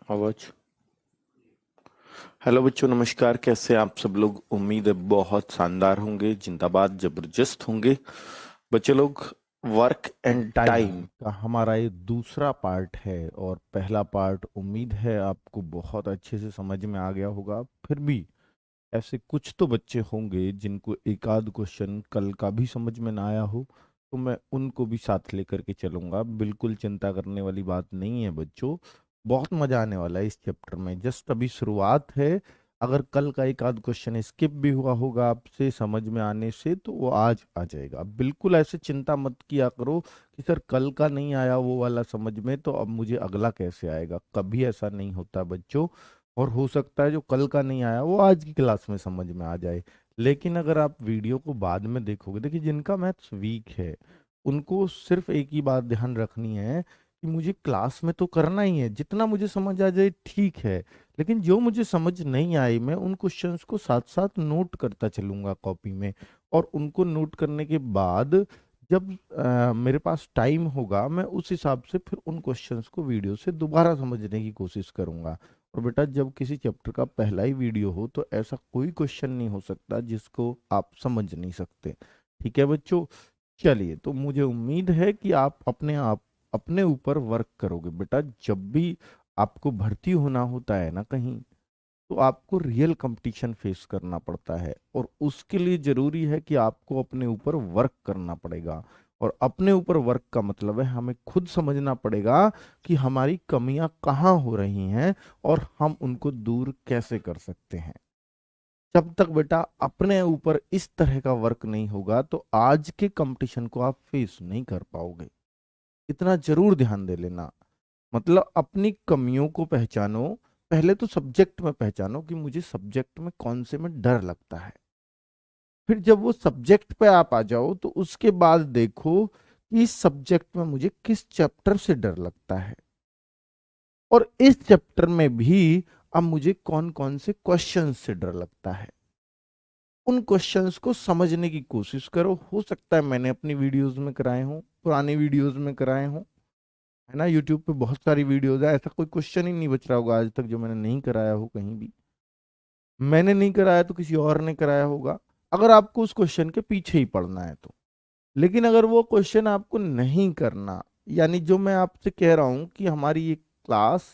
आवाज। हेलो बच्चों, नमस्कार। कैसे हैं आप सब लोग? उम्मीद है बहुत शानदार होंगे, जिंदाबाद, जबरदस्त होंगे। बच्चे लोग, वर्क एंड टाइम टाइम। का हमारा ये दूसरा पार्ट है और पहला पार्ट उम्मीद है आपको बहुत अच्छे से समझ में आ गया होगा। फिर भी ऐसे कुछ तो बच्चे होंगे जिनको एक आध क्वेश्चन कल का भी समझ में ना आया हो, तो मैं उनको भी साथ लेकर के चलूंगा। बिल्कुल चिंता करने वाली बात नहीं है बच्चों, बहुत मजा आने वाला है इस चैप्टर में। जस्ट अभी शुरुआत है। अगर कल का एक आध क्वेश्चन स्किप भी हुआ होगा आपसे समझ में आने से, तो वो आज आ जाएगा। बिल्कुल ऐसे चिंता मत किया करो कि सर कल का नहीं आया वो वाला समझ में, तो अब मुझे अगला कैसे आएगा। कभी ऐसा नहीं होता बच्चों। और हो सकता है जो कल का नहीं आया वो आज की क्लास में समझ में आ जाए। लेकिन अगर आप वीडियो को बाद में देखोगे, देखिए जिनका मैथ्स वीक है उनको सिर्फ एक ही बात ध्यान रखनी है कि मुझे क्लास में तो करना ही है, जितना मुझे समझ आ जाए ठीक है। लेकिन जो मुझे समझ नहीं आई मैं उन क्वेश्चंस को साथ साथ नोट करता चलूंगा कॉपी में। और उनको नोट करने के बाद जब मेरे पास टाइम होगा मैं उस हिसाब से फिर उन क्वेश्चंस को वीडियो से दोबारा समझने की कोशिश करूंगा। और बेटा जब किसी चैप्टर का पहला ही वीडियो हो तो ऐसा कोई क्वेश्चन नहीं हो सकता जिसको आप समझ नहीं सकते। ठीक है बच्चों। चलिए, तो मुझे उम्मीद है कि आप अपने ऊपर वर्क करोगे। बेटा जब भी आपको भर्ती होना होता है ना कहीं, तो आपको रियल कंपटीशन फेस करना पड़ता है और उसके लिए जरूरी है कि आपको अपने ऊपर वर्क करना पड़ेगा। और अपने ऊपर वर्क का मतलब है हमें खुद समझना पड़ेगा कि हमारी कमियां कहाँ हो रही हैं और हम उनको दूर कैसे कर सकते हैं। जब तक बेटा अपने ऊपर इस तरह का वर्क नहीं होगा तो आज के कंपटीशन को आप फेस नहीं कर पाओगे। इतना जरूर ध्यान दे लेना। मतलब अपनी कमियों को पहचानो। पहले तो सब्जेक्ट में पहचानो कि मुझे सब्जेक्ट में कौन से में डर लगता है। फिर जब वो सब्जेक्ट पे आप आ जाओ तो उसके बाद देखो कि इस सब्जेक्ट में मुझे किस चैप्टर से डर लगता है। और इस चैप्टर में भी अब मुझे कौन कौन से क्वेश्चन से डर लगता है। उन क्वेश्चंस को समझने की कोशिश करो। हो सकता है मैंने अपनी वीडियोस में कराए हों, पुरानी वीडियोस में कराए हों, है ना। यूट्यूब पे बहुत सारी वीडियोस है, ऐसा कोई क्वेश्चन ही नहीं बच रहा होगा आज तक जो मैंने नहीं कराया हो कहीं भी। मैंने नहीं कराया तो किसी और ने कराया होगा, अगर आपको उस क्वेश्चन के पीछे ही पढ़ना है तो। लेकिन अगर वो क्वेश्चन आपको नहीं करना, यानी जो मैं आपसे कह रहा हूं कि हमारी ये क्लास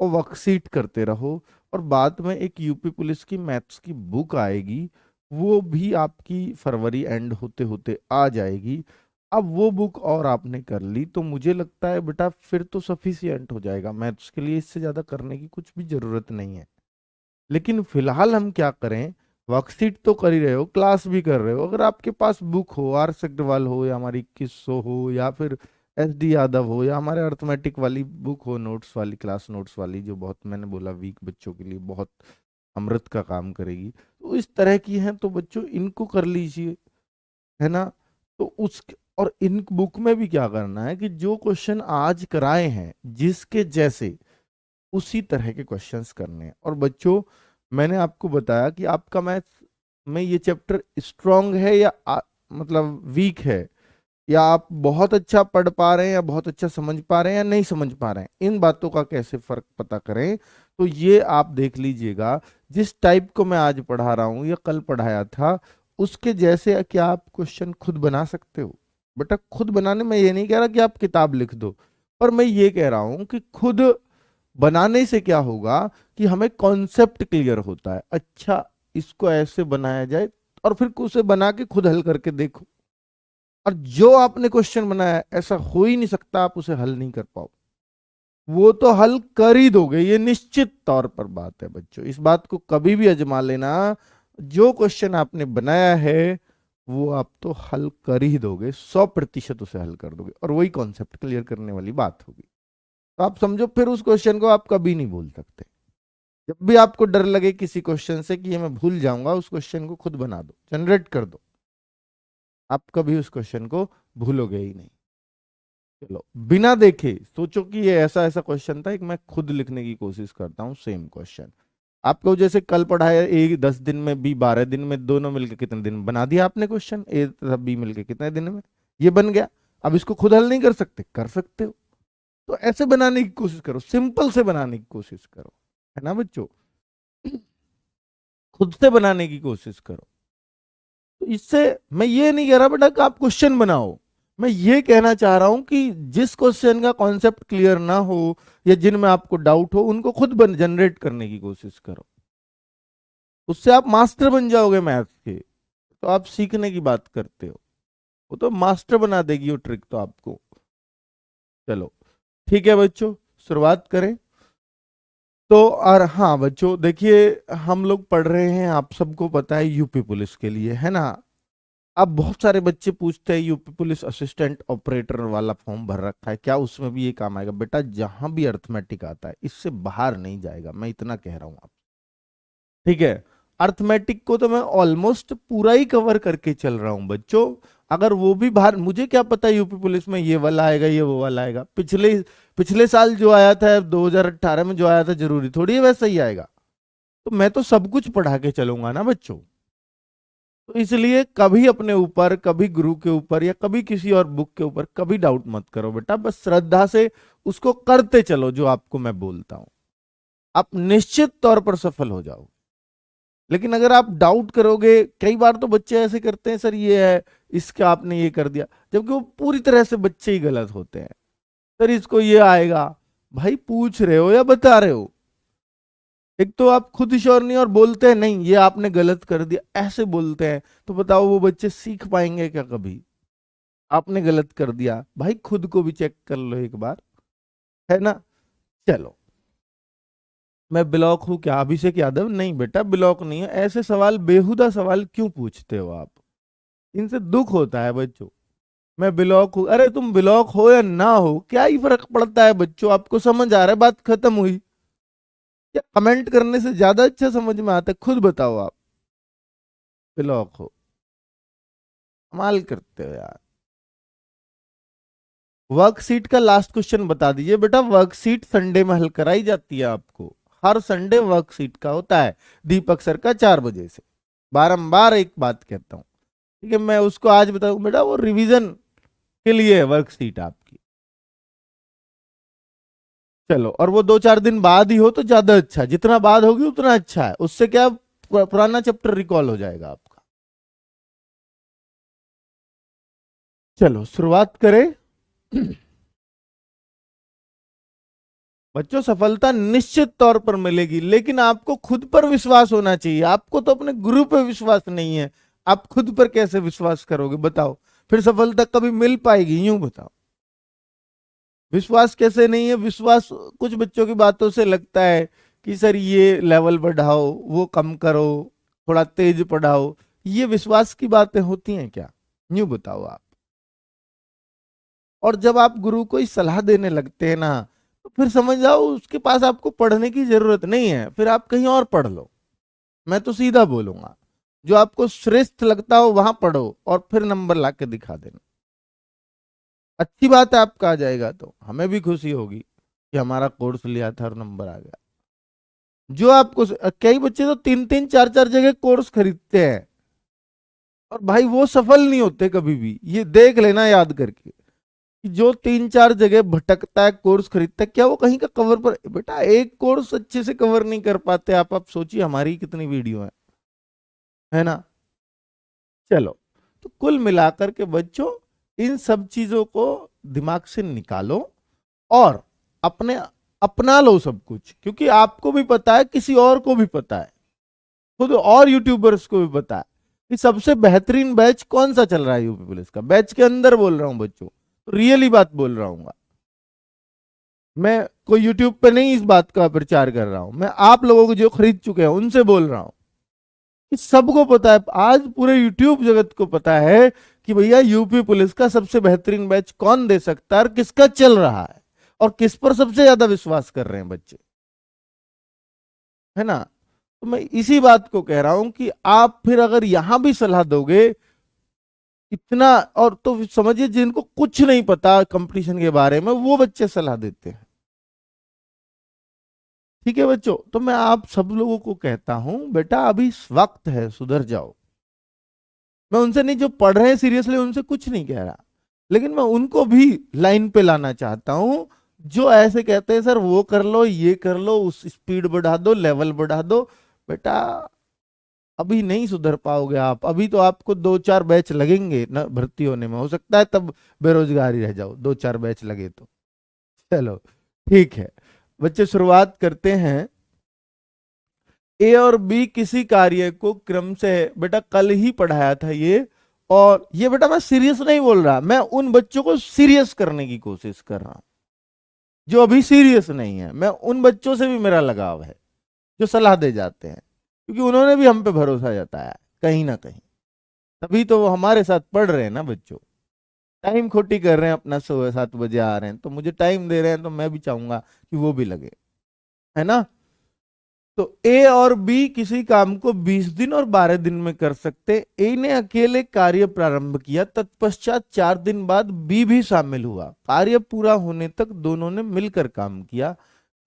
और वर्कशीट करते रहो, और बाद में एक यूपी पुलिस की मैथ्स की बुक आएगी, वो भी आपकी फरवरी एंड होते होते आ जाएगी। अब वो बुक और आपने कर ली तो मुझे लगता है बेटा फिर तो सफिशियंट हो जाएगा मैथ्स के लिए। इससे ज्यादा करने की कुछ भी जरूरत नहीं है। लेकिन फिलहाल हम क्या करें, वर्कशीट तो कर ही रहे हो, क्लास भी कर रहे हो। अगर आपके पास बुक हो, आर एस अग्रवाल हो या हमारी 2100 हो या फिर एस डी यादव हो या हमारे अर्थमेटिक वाली बुक हो, नोट्स वाली, क्लास नोट्स वाली, जो बहुत मैंने बोला वीक बच्चों के लिए बहुत अमृत का काम करेगी, तो इस तरह की हैं तो बच्चों इनको कर लीजिए, है ना। तो उस और इन बुक में भी क्या करना है कि जो क्वेश्चन आज कराए हैं जिसके जैसे उसी तरह के क्वेश्चंस करने हैं। और बच्चों मैंने आपको बताया कि आपका मैथ्स में ये चैप्टर स्ट्रांग है या मतलब वीक है, या आप बहुत अच्छा पढ़ पा रहे हैं या बहुत अच्छा समझ पा रहे हैं या नहीं समझ पा रहे हैं। इन बातों का कैसे फर्क पता करें, तो ये आप देख लीजिएगा। जिस टाइप को मैं आज पढ़ा रहा हूं या कल पढ़ाया था उसके जैसे क्या आप क्वेश्चन खुद बना सकते हो। बेटा खुद बनाने में ये नहीं कह रहा कि आप किताब लिख दो, पर मैं ये कह रहा हूं कि खुद बनाने से क्या होगा कि हमें कॉन्सेप्ट क्लियर होता है। अच्छा, इसको ऐसे बनाया जाए, और फिर उसे बना के खुद हल करके देखो। और जो आपने क्वेश्चन बनाया है, ऐसा हो ही नहीं सकता आप उसे हल नहीं कर पाओ। वो तो हल कर ही दोगे, ये निश्चित तौर पर बात है बच्चों। इस बात को कभी भी आजमा लेना। जो क्वेश्चन आपने बनाया है वो आप तो हल कर ही दोगे, 100% उसे हल कर दोगे, और वही कॉन्सेप्ट क्लियर करने वाली बात होगी। तो आप समझो फिर उस क्वेश्चन को आप कभी नहीं भूल सकते। जब भी आपको डर लगे किसी क्वेश्चन से कि ये मैं भूल जाऊंगा, उस क्वेश्चन को खुद बना दो, जनरेट कर दो। आप कभी उस क्वेश्चन को भूलोगे ही नहीं। चलो, बिना देखे सोचो कि ये ऐसा ऐसा क्वेश्चन था, एक मैं खुद लिखने की कोशिश करता हूँ सेम क्वेश्चन। आपको जैसे कल पढ़ाया ए 10 दिन में, बी 12 दिन में, दोनों मिलके कितने दिन में बना दिया आपने क्वेश्चन, ए तथा बी मिलके कितने दिन में ये बन गया। अब इसको खुद हल नहीं कर सकते? कर सकते हो। तो ऐसे बनाने की कोशिश करो, सिंपल से बनाने की कोशिश करो, है ना बच्चों। खुद से बनाने की कोशिश करो। तो इससे मैं ये नहीं कह रहा बेटा कि आप क्वेश्चन बनाओ, मैं ये कहना चाह रहा हूं कि जिस क्वेश्चन का कॉन्सेप्ट क्लियर ना हो या जिनमें आपको डाउट हो उनको खुद जनरेट करने की कोशिश करो। उससे आप मास्टर बन जाओगे मैथ्स के। तो आप सीखने की बात करते हो, वो तो मास्टर बना देगी वो ट्रिक तो आपको। चलो ठीक है बच्चों, शुरुआत करें। तो और हाँ बच्चों देखिए, हम लोग पढ़ रहे हैं, आप सबको पता है यूपी पुलिस के लिए, है ना। अब बहुत सारे बच्चे पूछते हैं यूपी पुलिस असिस्टेंट ऑपरेटर वाला फॉर्म भर रखा है, क्या उसमें भी ये काम आएगा? बेटा जहां भी अर्थमेटिक आता है इससे बाहर नहीं जाएगा, मैं इतना कह रहा हूं आप, ठीक है। अर्थमेटिक को तो मैं ऑलमोस्ट पूरा ही कवर करके चल रहा हूं बच्चों। अगर वो भी बाहर, मुझे क्या पता यूपी पुलिस में ये वाला आएगा ये वो वाला आएगा, पिछले पिछले साल जो आया था 2018 में जो आया था, जरूरी थोड़ी है वैसा ही आएगा। तो मैं तो सब कुछ पढ़ा के चलूंगा ना बच्चों। तो इसलिए कभी अपने ऊपर, कभी गुरु के ऊपर या कभी किसी और बुक के ऊपर कभी डाउट मत करो बेटा, बस श्रद्धा से उसको करते चलो जो आपको मैं बोलता हूं, आप निश्चित तौर पर सफल हो जाओगे। लेकिन अगर आप डाउट करोगे, कई बार तो बच्चे ऐसे करते हैं, सर ये है इसका आपने ये कर दिया, जबकि वो पूरी तरह से बच्चे ही गलत होते हैं। सर इसको ये आएगा, भाई पूछ रहे हो या बता रहे हो? एक तो आप खुद श्योर नहीं और बोलते हैं नहीं ये आपने गलत कर दिया, ऐसे बोलते हैं, तो बताओ वो बच्चे सीख पाएंगे क्या कभी? आपने गलत कर दिया, भाई खुद को भी चेक कर लो एक बार, है ना। चलो, मैं ब्लॉक हूं क्या अभिषेक यादव? नहीं बेटा ब्लॉक नहीं है। ऐसे सवाल, बेहुदा सवाल क्यों पूछते हो आप? इनसे दुख होता है बच्चों। मैं ब्लॉक हूं, अरे तुम ब्लॉक हो या ना हो क्या ही फर्क पड़ता है बच्चों? आपको समझ आ रहा है, बात खत्म हुई। क्या कमेंट करने से ज्यादा अच्छा समझ में आता है? खुद बताओ आप ब्लॉक हो, कमाल करते हो यार। वर्कशीट का लास्ट क्वेश्चन बता दीजिए बेटा। वर्कशीट संडे में हल कराई जाती है आपको, हर संडे वर्कशीट का होता है दीपक सर का 4 बजे से। बारंबार एक बात कहता हूं, ठीक है, मैं उसको आज बताऊं बेटा, वो रिवीजन के लिए है वर्कशीट आपकी। चलो, और वो 2-4 दिन बाद ही हो तो ज्यादा अच्छा है, जितना बाद होगी उतना अच्छा है, उससे क्या पुराना चैप्टर रिकॉल हो जाएगा आपका। चलो शुरुआत करें। बच्चों सफलता निश्चित तौर पर मिलेगी, लेकिन आपको खुद पर विश्वास होना चाहिए। आपको तो अपने गुरु पर विश्वास नहीं है, आप खुद पर कैसे विश्वास करोगे बताओ? फिर सफलता कभी मिल पाएगी? यूं बताओ, विश्वास कैसे नहीं है? विश्वास कुछ बच्चों की बातों से लगता है कि सर ये लेवल बढ़ाओ, वो कम करो, थोड़ा तेज पढ़ाओ। ये विश्वास की बातें होती हैं क्या? यूं बताओ आप। और जब आप गुरु को सलाह देने लगते हैं ना, तो फिर समझ जाओ उसके पास आपको पढ़ने की जरूरत नहीं है, फिर आप कहीं और पढ़ लो। मैं तो सीधा बोलूंगा, जो आपको श्रेष्ठ लगता हो वहां पढ़ो और फिर नंबर ला के दिखा देना। अच्छी बात है, आपका आ जाएगा तो हमें भी खुशी होगी कि हमारा कोर्स लिया था और नंबर आ गया। जो आपको, कई बच्चे तो 3-3 4-4 जगह कोर्स खरीदते हैं और भाई वो सफल नहीं होते कभी भी। ये देख लेना याद करके कि जो 3-4 जगह भटकता है, कोर्स खरीदता है, क्या वो कहीं का कवर पर? बेटा एक कोर्स अच्छे से कवर नहीं कर पाते आप सोचिए हमारी कितनी वीडियो है ना। चलो, तो कुल मिलाकर के बच्चों इन सब चीजों को दिमाग से निकालो और अपने अपना लो सब कुछ, क्योंकि आपको भी पता है, किसी और को भी पता है, खुद और यूट्यूबर्स को भी पता है कि सबसे बेहतरीन बैच कौन सा चल रहा है यूपी पुलिस का। बैच के अंदर बोल रहा हूं बच्चों, रियली बात बोल रहा हूँ। मैं कोई यूट्यूब पे नहीं इस बात का प्रचार कर रहा हूं, मैं आप लोगों को जो खरीद चुके हैं उनसे बोल रहा हूं कि सबको पता है, आज पूरे यूट्यूब जगत को पता है कि भैया यूपी पुलिस का सबसे बेहतरीन बैच कौन दे सकता है और किसका चल रहा है और किस पर सबसे ज्यादा विश्वास कर रहे हैं बच्चे, है ना। तो मैं इसी बात को कह रहा हूं कि आप फिर अगर यहां भी सलाह दोगे इतना, और तो समझिए जिनको कुछ नहीं पता कंपटीशन के बारे में वो बच्चे सलाह देते हैं। ठीक है बच्चों, तो मैं आप सब लोगों को कहता हूं बेटा अभी वक्त है, सुधर जाओ। मैं उनसे नहीं, जो पढ़ रहे हैं सीरियसली उनसे कुछ नहीं कह रहा, लेकिन मैं उनको भी लाइन पे लाना चाहता हूं जो ऐसे कहते हैं सर वो कर लो, ये कर लो, उस स्पीड बढ़ा दो, लेवल बढ़ा दो, बेटा अभी नहीं सुधर पाओगे आप। अभी तो आपको 2-4 बैच लगेंगे ना भर्ती होने में, हो सकता है तब बेरोजगारी रह जाओ, 2-4 बैच लगे तो। चलो ठीक है बच्चे, शुरुआत करते हैं। ए और बी किसी कार्य को क्रम से, बेटा कल ही पढ़ाया था ये, और ये बेटा मैं सीरियस नहीं बोल रहा, मैं उन बच्चों को सीरियस करने की कोशिश कर रहा हूं जो अभी सीरियस नहीं है। मैं उन बच्चों से भी मेरा लगाव है जो सलाह दे जाते हैं, क्योंकि उन्होंने भी हम पे भरोसा जताया है कहीं ना कहीं, तभी तो वो हमारे साथ पढ़ रहे हैं ना बच्चों। टाइम खोटी कर रहे हैं अपना, 7 बजे आ रहे हैं तो मुझे टाइम दे रहे हैं, तो मैं भी चाहूंगा कि वो भी लगे, है ना। तो ए और बी किसी काम को 20 दिन और 12 दिन में कर सकते। ए ने अकेले कार्य प्रारंभ किया, तत्पश्चात 4 दिन बाद बी भी शामिल हुआ। कार्य पूरा होने तक दोनों ने मिलकर काम किया।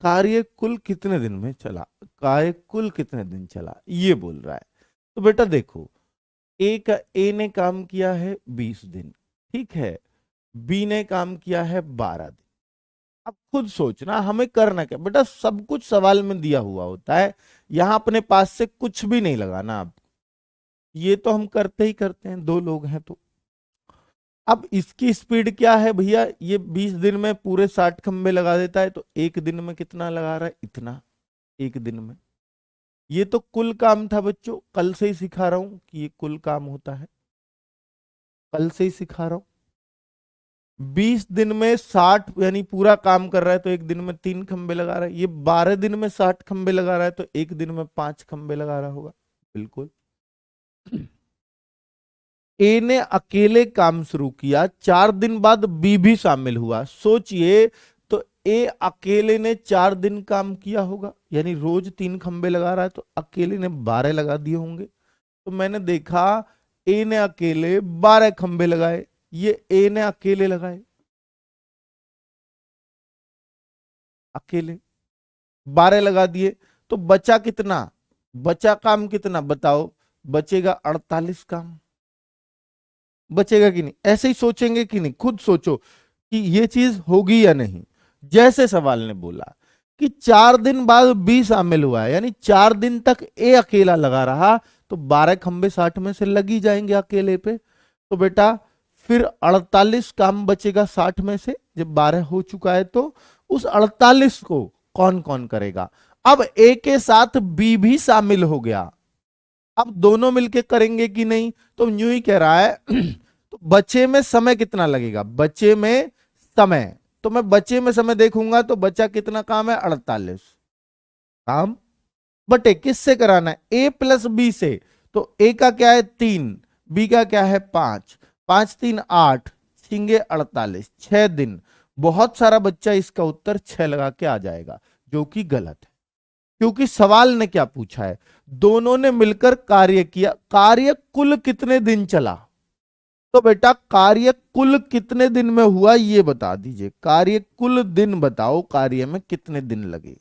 कार्य कुल कितने दिन में चला, कार्य कुल कितने दिन चला, ये बोल रहा है। तो बेटा देखो, ए ने काम किया है 20 दिन, ठीक है, बी ने काम किया है 12 दिन। अब खुद सोचना हमें करना क्या बेटा, सब कुछ सवाल में दिया हुआ होता है, यहां अपने पास से कुछ भी नहीं लगाना। आप ये तो हम करते ही करते हैं, 2 लोग हैं तो। अब इसकी स्पीड क्या है भैया, ये 20 दिन में पूरे 60 खंबे लगा देता है, तो एक दिन में कितना लगा रहा है, इतना, एक दिन में। ये तो कुल काम था बच्चों, कल से ही सिखा रहा हूं कि ये कुल काम होता है, कल से ही सिखा रहा हूं। 20 दिन में 60 यानी पूरा काम कर रहा है, तो एक दिन में 3 खंबे लगा रहा है। ये 12 दिन में 60 खंबे लगा रहा है, तो एक दिन में 5 खंबे लगा रहा होगा, बिल्कुल। ए ने अकेले काम शुरू किया, 4 दिन बाद बी भी शामिल हुआ। सोचिए, तो ए अकेले ने 4 दिन काम किया होगा, यानी रोज 3 खंबे लगा रहा है, तो अकेले ने 12 लगा दिए होंगे। तो मैंने देखा ए ने अकेले 12 खंबे लगाए, ये ए ने अकेले लगाए, अकेले 12 लगा दिए, तो बचा कितना, बचा काम कितना बताओ, बचेगा 48 काम, बचेगा कि नहीं। ऐसे ही सोचेंगे कि नहीं, खुद सोचो कि ये चीज होगी या नहीं। जैसे सवाल ने बोला कि 4 दिन बाद बी शामिल हुआ है, यानी 4 दिन तक ए अकेला लगा रहा, तो 12 खंबे 60 में से लग ही जाएंगे अकेले पे। तो बेटा फिर 48 काम बचेगा 60 में से, जब 12 हो चुका है तो उस 48 को कौन कौन करेगा। अब ए के साथ बी भी शामिल हो गया, अब दोनों मिलके करेंगे कि नहीं, तो यूं ही कह रहा है। तो बचे में समय कितना लगेगा, बचे में समय, तो मैं बचे में समय देखूंगा, तो बचा कितना काम है, 48 काम, बटे किससे कराना है, ए प्लस बी से। तो ए का क्या है 3, बी का क्या है 5, 5 3 8, छिंगे 48, 6 दिन। बहुत सारा बच्चा इसका उत्तर 6 लगा के आ जाएगा, जो कि गलत है, क्योंकि सवाल ने क्या पूछा है, दोनों ने मिलकर कार्य किया, कार्य कुल कितने दिन चला। तो बेटा कार्य कुल कितने दिन में हुआ ये बता दीजिए, कार्य कुल दिन बताओ, कार्य में कितने दिन लगे।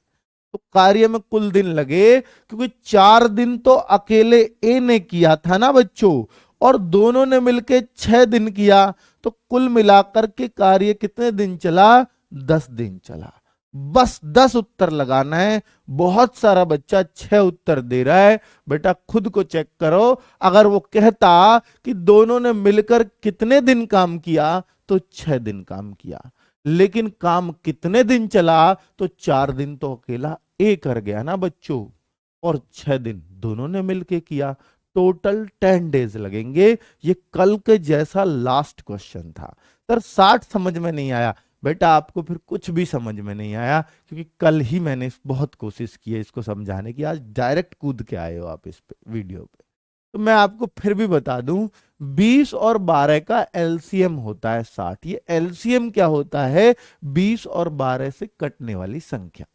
तो कार्य में कुल दिन लगे, क्योंकि 4 दिन तो अकेले ए ने किया था ना बच्चों, और दोनों ने मिलके 6 दिन किया, तो कुल मिलाकर के कार्य कितने दिन चला, 10 दिन चला। बस 10 उत्तर लगाना है। बहुत सारा बच्चा 6 उत्तर दे रहा है, बेटा खुद को चेक करो। अगर वो कहता कि दोनों ने मिलकर कितने दिन काम किया, तो 6 दिन काम किया, लेकिन काम कितने दिन चला, तो 4 दिन तो अकेला ए कर गया ना बच्चों, और 6 दिन दोनों ने मिलके किया, टोटल 10 डेज लगेंगे। ये कल के जैसा लास्ट क्वेश्चन था सर, 60 समझ में नहीं आया, बेटा आपको फिर कुछ भी समझ में नहीं आया, क्योंकि कल ही मैंने बहुत कोशिश की है इसको समझाने की, आज डायरेक्ट कूद के आए हो आप इस पे वीडियो पे। तो मैं आपको फिर भी बता दूं, 20 और 12 का एलसीएम होता है 60। ये एलसीएम क्या होता है, 20 और 12 से कटने वाली संख्या।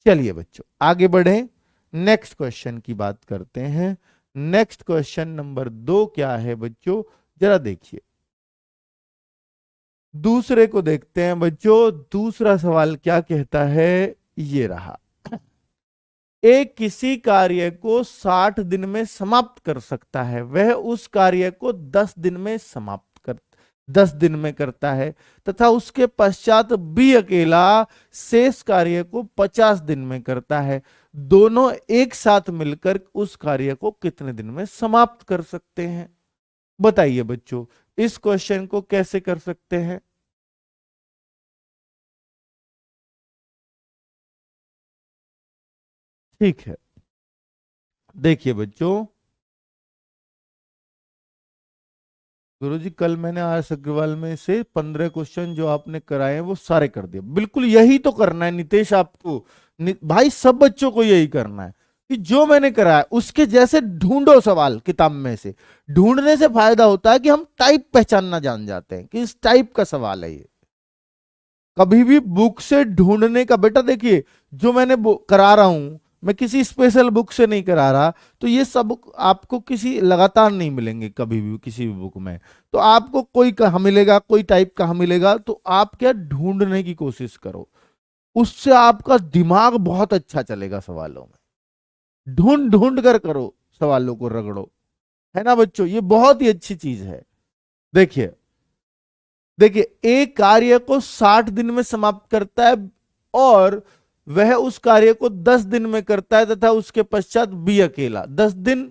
चलिए बच्चों आगे बढ़े, नेक्स्ट क्वेश्चन की बात करते हैं। नेक्स्ट क्वेश्चन नंबर 2 क्या है बच्चों, जरा देखिए, दूसरे को देखते हैं बच्चों। दूसरा सवाल क्या कहता है, ये रहा, एक किसी कार्य को 60 दिन में समाप्त कर सकता है, वह उस कार्य को 10 दिन में समाप्त 10 दिन में करता है, तथा उसके पश्चात बी अकेला शेष कार्य को 50 दिन में करता है। दोनों एक साथ मिलकर उस कार्य को कितने दिन में समाप्त कर सकते हैं? बताइए बच्चों, इस क्वेश्चन को कैसे कर सकते हैं? ठीक है, देखिए बच्चों, गुरुजी कल मैंने आर अग्रवाल में से 15 क्वेश्चन जो आपने कराए हैं वो सारे कर दिए। बिल्कुल यही तो करना है नितेश आपको, भाई सब बच्चों को यही करना है कि जो मैंने कराया उसके जैसे ढूंढो सवाल किताब में से। ढूंढने से फायदा होता है कि हम टाइप पहचानना जान जाते हैं कि इस टाइप का सवाल है ये। कभी भी बुक से ढूंढने का, बेटा देखिए जो मैंने करा रहा हूं, मैं किसी स्पेशल बुक से नहीं करा रहा, तो ये सब आपको किसी लगातार नहीं मिलेंगे कभी भी किसी भी बुक में। तो आपको कोई कहाँ मिलेगा, कोई टाइप कहाँ मिलेगा, तो आप क्या ढूंढने की कोशिश करो, उससे आपका दिमाग बहुत अच्छा चलेगा सवालों में। ढूंढ ढूंढ कर करो सवालों को, रगड़ो, है ना बच्चों, ये बहुत ही अच्छी चीज है। देखिए देखिए, एक कार्य को 60 दिन में समाप्त करता है और वह उस कार्य को 10 दिन में करता है, तथा उसके पश्चात बी अकेला 10 दिन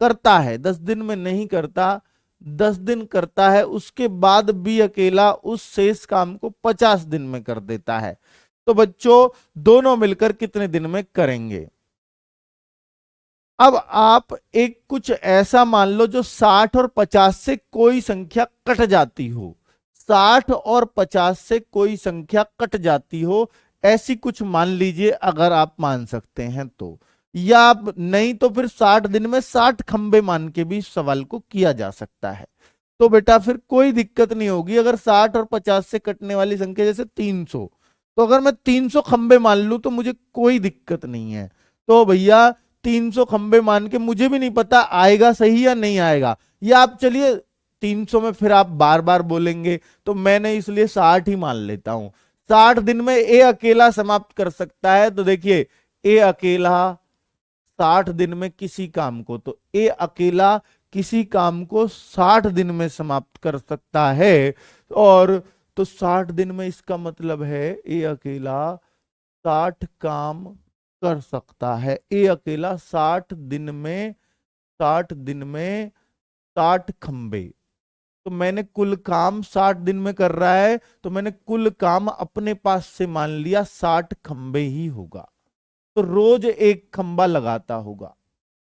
करता है, 10 दिन में नहीं करता, 10 दिन करता है, उसके बाद बी अकेला उस शेष काम को 50 दिन में कर देता है। तो बच्चों दोनों मिलकर कितने दिन में करेंगे? अब आप एक कुछ ऐसा मान लो जो 60 और 50 से कोई संख्या कट जाती हो, 60 और 50 से कोई संख्या कट जाती हो, ऐसी कुछ मान लीजिए, अगर आप मान सकते हैं तो, या आप नहीं तो फिर 60 दिन में 60 खंबे मान के भी सवाल को किया जा सकता है। तो बेटा फिर कोई दिक्कत नहीं होगी। अगर 60 और 50 से कटने वाली संख्या जैसे 300, तो अगर मैं 300 खंबे मान लूं तो मुझे कोई दिक्कत नहीं है। तो भैया 300 खंबे मान के मुझे भी नहीं पता आएगा सही या नहीं आएगा, या आप चलिए 300 में फिर आप बार बार बोलेंगे, तो मैंने इसलिए 60 ही मान लेता हूं। 60 दिन में ए अकेला समाप्त कर सकता है, तो देखिए ए अकेला 60 दिन में किसी काम को, तो ए अकेला किसी काम को 60 दिन में समाप्त कर सकता है। और तो 60 दिन में इसका मतलब है ए अकेला 60 काम कर सकता है। ए अकेला 60 दिन में, 60 दिन में 60 खंबे, तो मैंने कुल काम 60 दिन में कर रहा है, तो मैंने कुल काम अपने पास से मान लिया 60 खंबे ही होगा। तो रोज एक खंबा लगाता होगा,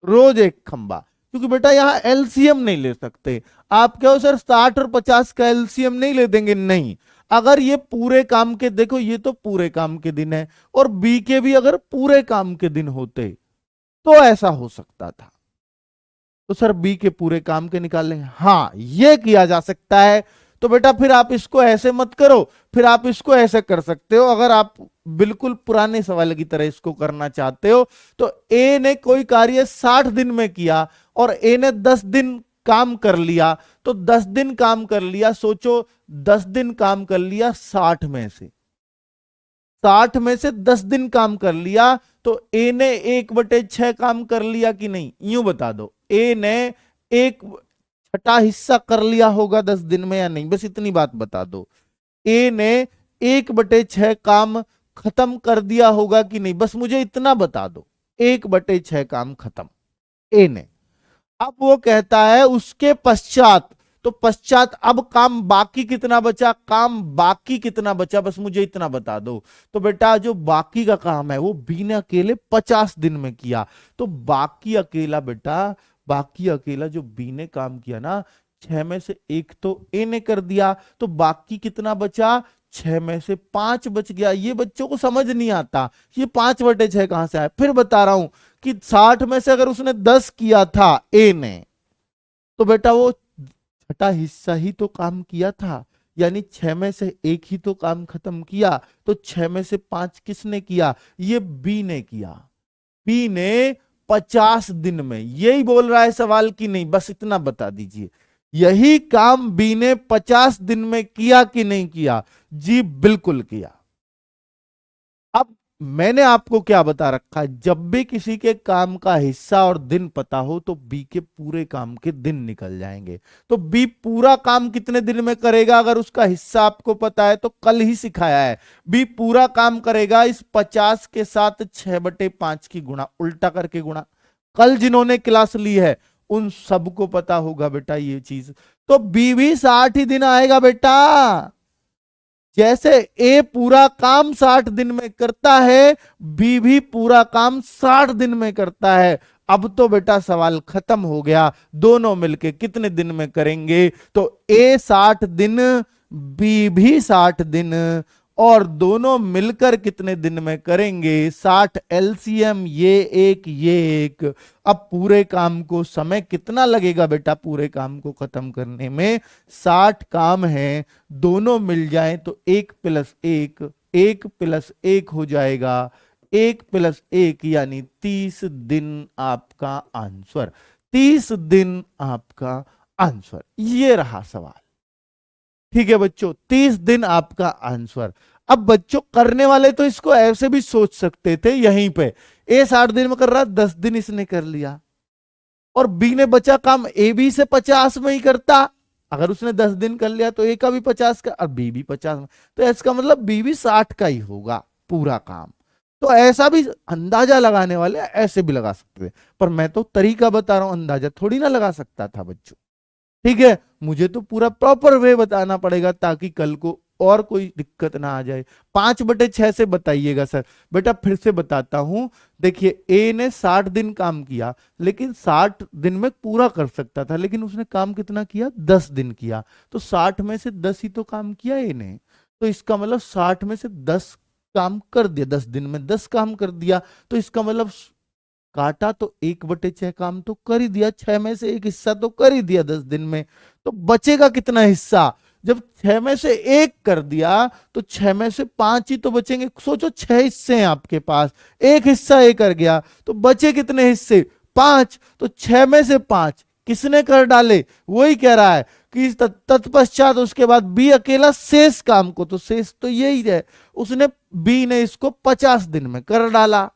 रोज एक खंबा, क्योंकि बेटा यहां एलसीएम नहीं ले सकते। आप क्या हो सर 60 और 50 का एलसीएम नहीं ले देंगे? नहीं। अगर ये पूरे काम के, देखो ये तो पूरे काम के दिन है, और बी के भी अगर पूरे काम के दिन होते तो ऐसा हो सकता था। तो सर बी के पूरे काम के निकाल लेंगे, हाँ ये किया जा सकता है। तो बेटा फिर आप इसको ऐसे मत करो, फिर आप इसको ऐसे कर सकते हो। अगर आप बिल्कुल पुराने सवाल की तरह इसको करना चाहते हो, तो ए ने कोई कार्य 60 दिन में किया और ए ने 10 दिन काम कर लिया, तो 10 दिन काम कर लिया, सोचो 10 दिन काम कर लिया 60 में से, 60 में से 10 दिन काम कर लिया, तो ए ने 1/6 काम कर लिया कि नहीं? यूं बता दो, ए ने 1/6 हिस्सा कर लिया होगा 10 दिन में या नहीं? बस इतनी बात बता दो। ए ने 1/6 काम खत्म कर दिया होगा कि नहीं? बस मुझे इतना बता दो, 1/6 काम खत्म ए ने। अब वो कहता है उसके पश्चात, तो पश्चात अब काम बाकी कितना बचा, काम बाकी कितना बचा, बस मुझे इतना बता दो। तो बेटा जो बाकी का काम है वो बी ने अकेले 50 दिन में किया, तो बाकी अकेला, बेटा बाकी अकेला जो बी ने काम किया ना, 6 में से 1 तो ए ने कर दिया, तो बाकी कितना बचा, 6 में से 5 बच गया। ये बच्चों को समझ नहीं आता, ये 5/6 कहां से आया। फिर बता रहा हूं कि 60 में से अगर उसने 10 किया था ए ने, तो बेटा वो छठा हिस्सा ही तो काम किया था, यानी 6 में से 1 ही तो काम खत्म किया। तो 6 में से 5 किसने किया? ये बी ने किया। बी ने 50 दिन में, यही बोल रहा है सवाल की नहीं? बस इतना बता दीजिए, यही काम बी ने 50 दिन में किया कि नहीं किया? जी बिल्कुल किया। अब मैंने आपको क्या बता रखा है, जब भी किसी के काम का हिस्सा और दिन पता हो तो बी के पूरे काम के दिन निकल जाएंगे। तो बी पूरा काम कितने दिन में करेगा, अगर उसका हिस्सा आपको पता है तो कल ही सिखाया है। बी पूरा काम करेगा इस 50 के साथ 6/5 की गुणा, उल्टा करके गुणा। कल जिन्होंने क्लास ली है उन सबको पता होगा बेटा ये चीज। तो बी भी 60 ही दिन आएगा बेटा। जैसे ए पूरा काम 60 दिन में करता है, बी भी पूरा काम 60 दिन में करता है। अब तो बेटा सवाल खत्म हो गया, दोनों मिलके कितने दिन में करेंगे। तो ए 60 दिन, बी भी 60 दिन, और दोनों मिलकर कितने दिन में करेंगे 60 एलसीएम, ये एक। अब पूरे काम को समय कितना लगेगा बेटा, पूरे काम को खत्म करने में 60 काम है, दोनों मिल जाएं तो 1+1, 1+1 हो जाएगा, 1+1 यानी 30 दिन आपका आंसर। 30 दिन आपका आंसर, ये रहा सवाल। ठीक है बच्चों, 30 दिन आपका आंसर। अब बच्चों करने वाले तो इसको ऐसे भी सोच सकते थे, यहीं पे ए 60 दिन में कर रहा, 10 दिन इसने कर लिया, और बी ने बचा काम ए बी से 50 में ही करता। अगर उसने 10 दिन कर लिया तो ए का भी 50 का और बी भी 50 में, तो इसका मतलब बी भी 60 का ही होगा पूरा काम। तो ऐसा भी अंदाजा लगाने वाले ऐसे भी लगा सकते थे, पर मैं तो तरीका बता रहा हूं, अंदाजा थोड़ी ना लगा सकता था बच्चों। ठीक है, मुझे तो पूरा प्रॉपर वे बताना पड़ेगा ताकि कल को और कोई दिक्कत ना आ जाए। 5/6 से बताइएगा सर। बेटा फिर से बताता हूं, देखिए ए ने 60 दिन काम किया, लेकिन 60 दिन में पूरा कर सकता था, लेकिन उसने काम कितना किया, 10 दिन किया। तो 60 में से 10 ही तो काम किया ए ने, तो इसका मतलब 60 में से 10 काम कर दिया, 10 दिन में 10 काम कर दिया। तो इसका मतलब काटा तो 1/6 काम तो कर ही दिया, 6 में से एक हिस्सा तो कर ही दिया 10 दिन में। तो बचेगा कितना हिस्सा, जब 6 में से 1 कर दिया तो 6 में से 5 ही तो बचेंगे। सोचो 6 हिस्से हैं आपके पास, एक हिस्सा ए कर गया तो बचे कितने हिस्से, 5। तो 6 में से 5 किसने कर डाले, वही कह रहा है कि तत्पश्चात उसके बाद बी अकेला शेष काम को, तो शेष तो यही है, उसने बी ने इसको 50 दिन में कर डाला,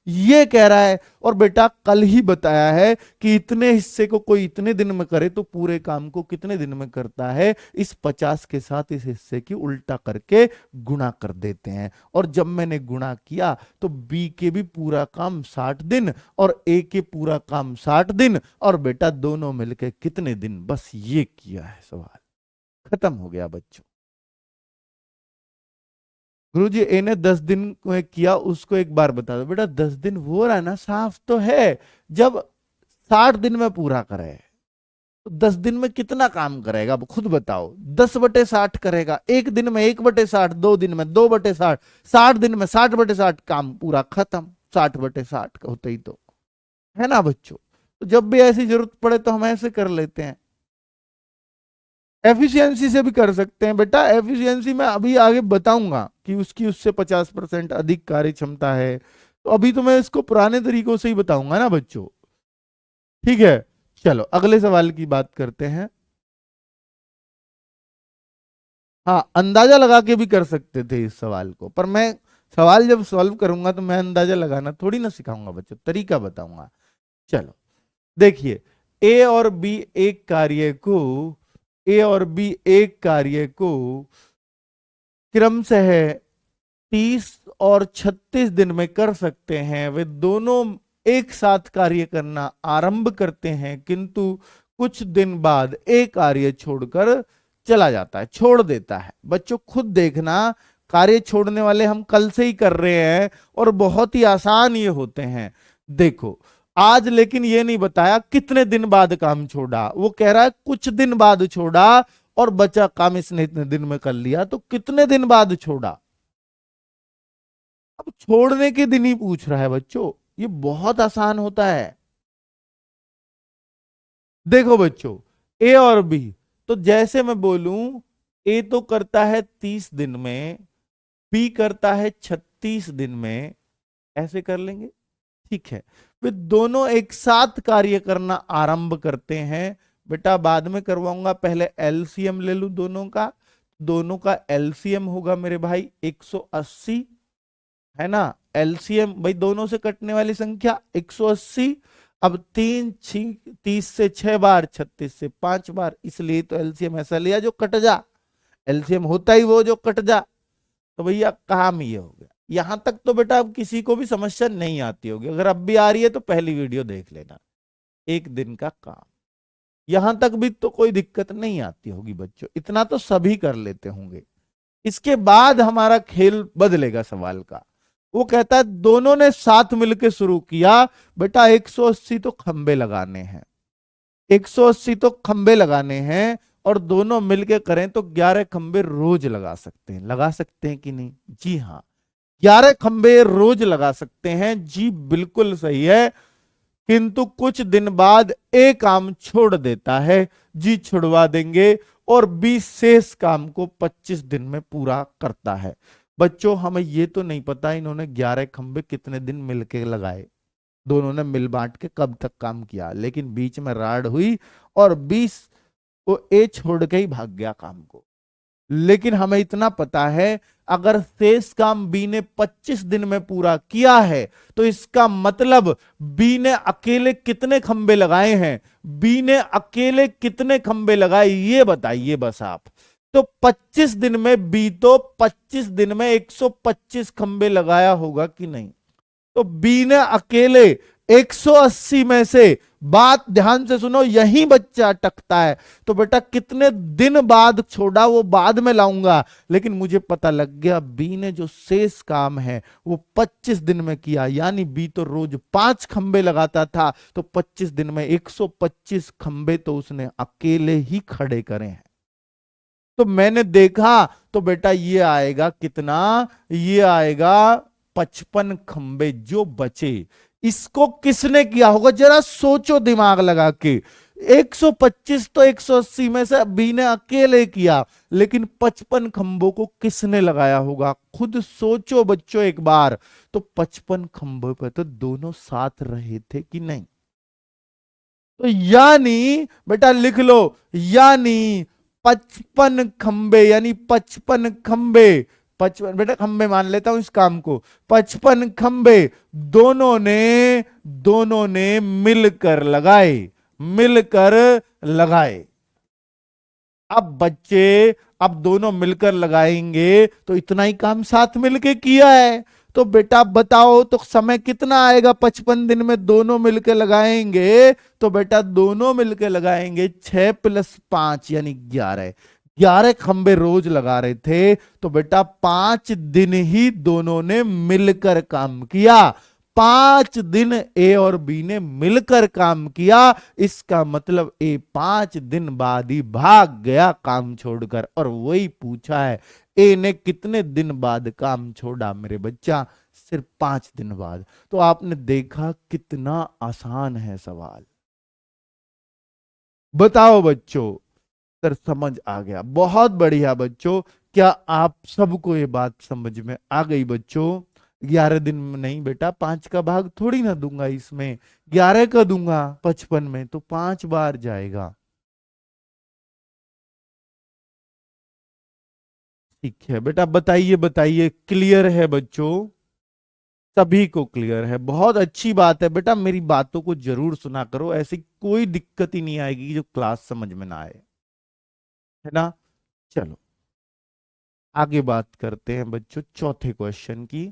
ये कह रहा है। और बेटा कल ही बताया है कि इतने हिस्से को कोई इतने दिन में करे तो पूरे काम को कितने दिन में करता है, इस 50 के साथ इस हिस्से की उल्टा करके गुणा कर देते हैं। और जब मैंने गुणा किया तो बी के भी पूरा काम 60 दिन और ए के पूरा काम 60 दिन, और बेटा दोनों मिलके कितने दिन, बस ये किया है, सवाल खत्म हो गया बच्चों। गुरुजी ए ने 10 दिन में किया, उसको एक बार बता दो। बेटा 10 दिन हो रहा है ना, साफ तो है। जब 60 दिन में पूरा करे तो 10 दिन में कितना काम करेगा, अब खुद बताओ। 10/60 करेगा, एक दिन में 1/60, 2 दिन में 2/60, 60 दिन में 60/60, काम पूरा खत्म। 60/60 होते ही तो है ना बच्चों। तो जब भी ऐसी जरूरत पड़े तो हम ऐसे कर लेते हैं। एफिशिएंसी से भी कर सकते हैं बेटा, एफिशिएंसी में अभी आगे बताऊंगा कि उसकी उससे 50% अधिक कार्य क्षमता है। तो अभी तो मैं इसको पुराने तरीकों से ही बताऊंगा ना बच्चों। ठीक है, चलो अगले सवाल की बात करते हैं। हाँ, अंदाजा लगा के भी कर सकते थे इस सवाल को, पर मैं सवाल जब सॉल्व करूंगा तो मैं अंदाजा लगाना थोड़ी ना सिखाऊंगा बच्चों, तरीका बताऊंगा। चलो देखिए, ए और बी एक कार्य को ए और बी एक कार्य को क्रमशः 30 और 36 दिन में कर सकते हैं। वे दोनों एक साथ कार्य करना आरंभ करते हैं, किंतु कुछ दिन बाद एक कार्य छोड़कर चला जाता है, छोड़ देता है। बच्चों खुद देखना, कार्य छोड़ने वाले हम कल से ही कर रहे हैं और बहुत ही आसान ये होते हैं। देखो आज लेकिन ये नहीं बताया कितने दिन बाद काम छोड़ा, वो कह रहा है कुछ दिन बाद छोड़ा और बचा काम इसने इतने दिन में कर लिया, तो कितने दिन बाद छोड़ा। अब छोड़ने के दिन ही पूछ रहा है बच्चों, ये बहुत आसान होता है। देखो बच्चों ए और बी, तो जैसे मैं बोलूं ए तो करता है 30 दिन में, बी करता है 36 दिन में, ऐसे कर लेंगे। ठीक है, वे दोनों एक साथ कार्य करना आरंभ करते हैं। बेटा बाद में करवाऊंगा, पहले एलसीएम ले लूं दोनों का। दोनों का एलसीएम होगा मेरे भाई 180, है ना। एलसीएम भाई दोनों से कटने वाली संख्या 180। अब 30 से 6 बार, 36 से 5 बार, इसलिए तो एलसीएम ऐसा लिया जो कट जा। एलसीएम होता ही वो जो कट जा। तो भैया काम ये हो गया। यहां तक तो बेटा अब किसी को भी समस्या नहीं आती होगी, अगर अब भी आ रही है तो पहली वीडियो देख लेना, एक दिन का काम। यहां तक भी तो कोई दिक्कत नहीं आती होगी बच्चों, इतना तो सभी कर लेते होंगे। इसके बाद हमारा खेल बदलेगा सवाल का। वो कहता है दोनों ने साथ मिलकर शुरू किया। बेटा 180 तो खंबे लगाने हैं, 180 तो खंबे लगाने हैं, और दोनों मिलके करें तो 11 खंबे रोज लगा सकते हैं। लगा सकते हैं कि नहीं? जी हाँ, 11 खंबे रोज लगा सकते हैं। जी बिल्कुल सही है। किंतु कुछ दिन बाद ए काम छोड़ देता है। जी छुड़वा देंगे, और बी शेष काम को 25 दिन में पूरा करता है। बच्चों हमें ये तो नहीं पता इन्होंने 11 खंबे कितने दिन मिलके लगाए, दोनों ने मिल बांट के कब तक काम किया, लेकिन बीच में राड हुई और 20 वो ए छोड़ के ही भाग गया काम को। लेकिन हमें इतना पता है अगर शेष काम बी ने 25 दिन में पूरा किया है तो इसका मतलब बी ने अकेले कितने खंबे लगाए हैं, बी ने अकेले कितने खंबे लगाए ये बताइए बस आप। तो 25 दिन में बी तो 25 दिन में 125 खंबे लगाया होगा कि नहीं? तो बी ने अकेले 180 में से, बात ध्यान से सुनो, यही बच्चा अटकता है। तो बेटा कितने दिन बाद छोड़ा वो बाद में लाऊंगा, लेकिन मुझे पता लग गया बी ने जो शेष काम है वो 25 दिन में किया। यानी बी तो रोज 5 खंबे लगाता था, तो 25 दिन में 125 खंबे तो उसने अकेले ही खड़े करे हैं। तो मैंने देखा तो बेटा ये आएगा कितना, ये आएगा 55 खंबे जो बचे। इसको किसने किया होगा जरा सोचो दिमाग लगा के। 125 तो 180 में से बी ने अकेले किया, लेकिन 55 खंभों को किसने लगाया होगा? खुद सोचो बच्चों एक बार। तो 55 खंभों पर तो दोनों साथ रहे थे कि नहीं? तो यानी बेटा लिख लो, यानी 55 खंबे, यानी 55 खंबे, 55 बेटा खंबे मान लेता हूं इस काम को, 55 खंबे दोनों ने मिलकर लगाए, मिलकर लगाए। अब बच्चे अब दोनों मिलकर लगाएंगे तो इतना ही काम साथ मिलके किया है। तो बेटा बताओ तो समय कितना आएगा? 55 दिन में दोनों मिलकर लगाएंगे तो बेटा दोनों मिलकर लगाएंगे 6 + 5 यानी 11। 11 खंबे रोज लगा रहे थे, तो बेटा 5 दिन ही दोनों ने मिलकर काम किया। 5 दिन ए और बी ने मिलकर काम किया। इसका मतलब ए 5 दिन बाद ही भाग गया काम छोड़कर। और वही पूछा है ए ने कितने दिन बाद काम छोड़ा मेरे बच्चा? सिर्फ 5 दिन बाद। तो आपने देखा कितना आसान है सवाल। बताओ बच्चों, सर समझ आ गया, बहुत बढ़िया बच्चों। क्या आप सबको ये बात समझ में आ गई बच्चों? 11 दिन में नहीं बेटा, 5 का भाग थोड़ी ना दूंगा इसमें, 11 का दूंगा 55 में, तो 5 बार जाएगा। ठीक है बेटा, बताइए बताइए, क्लियर है बच्चों? सभी को क्लियर है, बहुत अच्छी बात है बेटा। मेरी बातों को जरूर सुना करो, ऐसी कोई दिक्कत ही नहीं आएगी जो क्लास समझ में ना आए, है ना? चलो आगे बात करते हैं बच्चों चौथे क्वेश्चन की।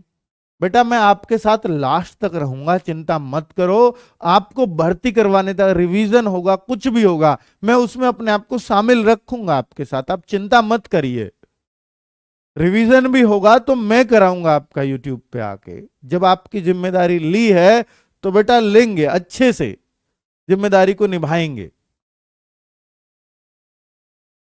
बेटा मैं आपके साथ लास्ट तक रहूंगा, चिंता मत करो। आपको भर्ती करवाने तक, रिवीजन होगा, कुछ भी होगा, मैं उसमें अपने आप को शामिल रखूंगा आपके साथ, आप चिंता मत करिए। रिवीजन भी होगा तो मैं कराऊंगा आपका यूट्यूब पे आके। जब आपकी जिम्मेदारी ली है तो बेटा लेंगे, अच्छे से जिम्मेदारी को निभाएंगे।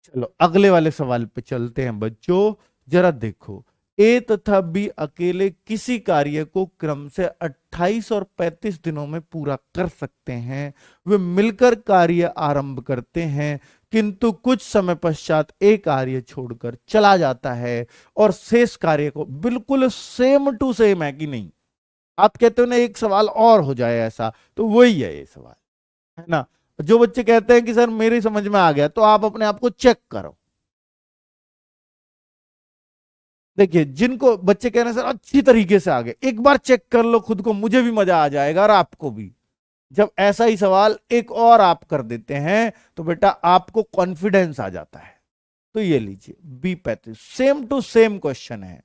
चलो अगले वाले सवाल पे चलते हैं बच्चों। जरा देखो, ए तथा बी अकेले किसी कार्य को क्रम से 28 और 35 दिनों में पूरा कर सकते हैं। वे मिलकर कार्य आरंभ करते हैं, किंतु कुछ समय पश्चात ए कार्य छोड़कर चला जाता है और शेष कार्य को, बिल्कुल सेम टू सेम है कि नहीं? आप कहते हो ना एक सवाल और हो जाए ऐसा, तो वही है ये सवाल, है ना? जो बच्चे कहते हैं कि सर मेरी समझ में आ गया, तो आप अपने आप को चेक करो। देखिए, जिनको बच्चे कह रहे हैं सर अच्छी तरीके से आ गए, एक बार चेक कर लो खुद को, मुझे भी मजा आ जाएगा और आपको भी। जब ऐसा ही सवाल एक और आप कर देते हैं तो बेटा आपको कॉन्फिडेंस आ जाता है। तो ये लीजिए B35, same to same question है।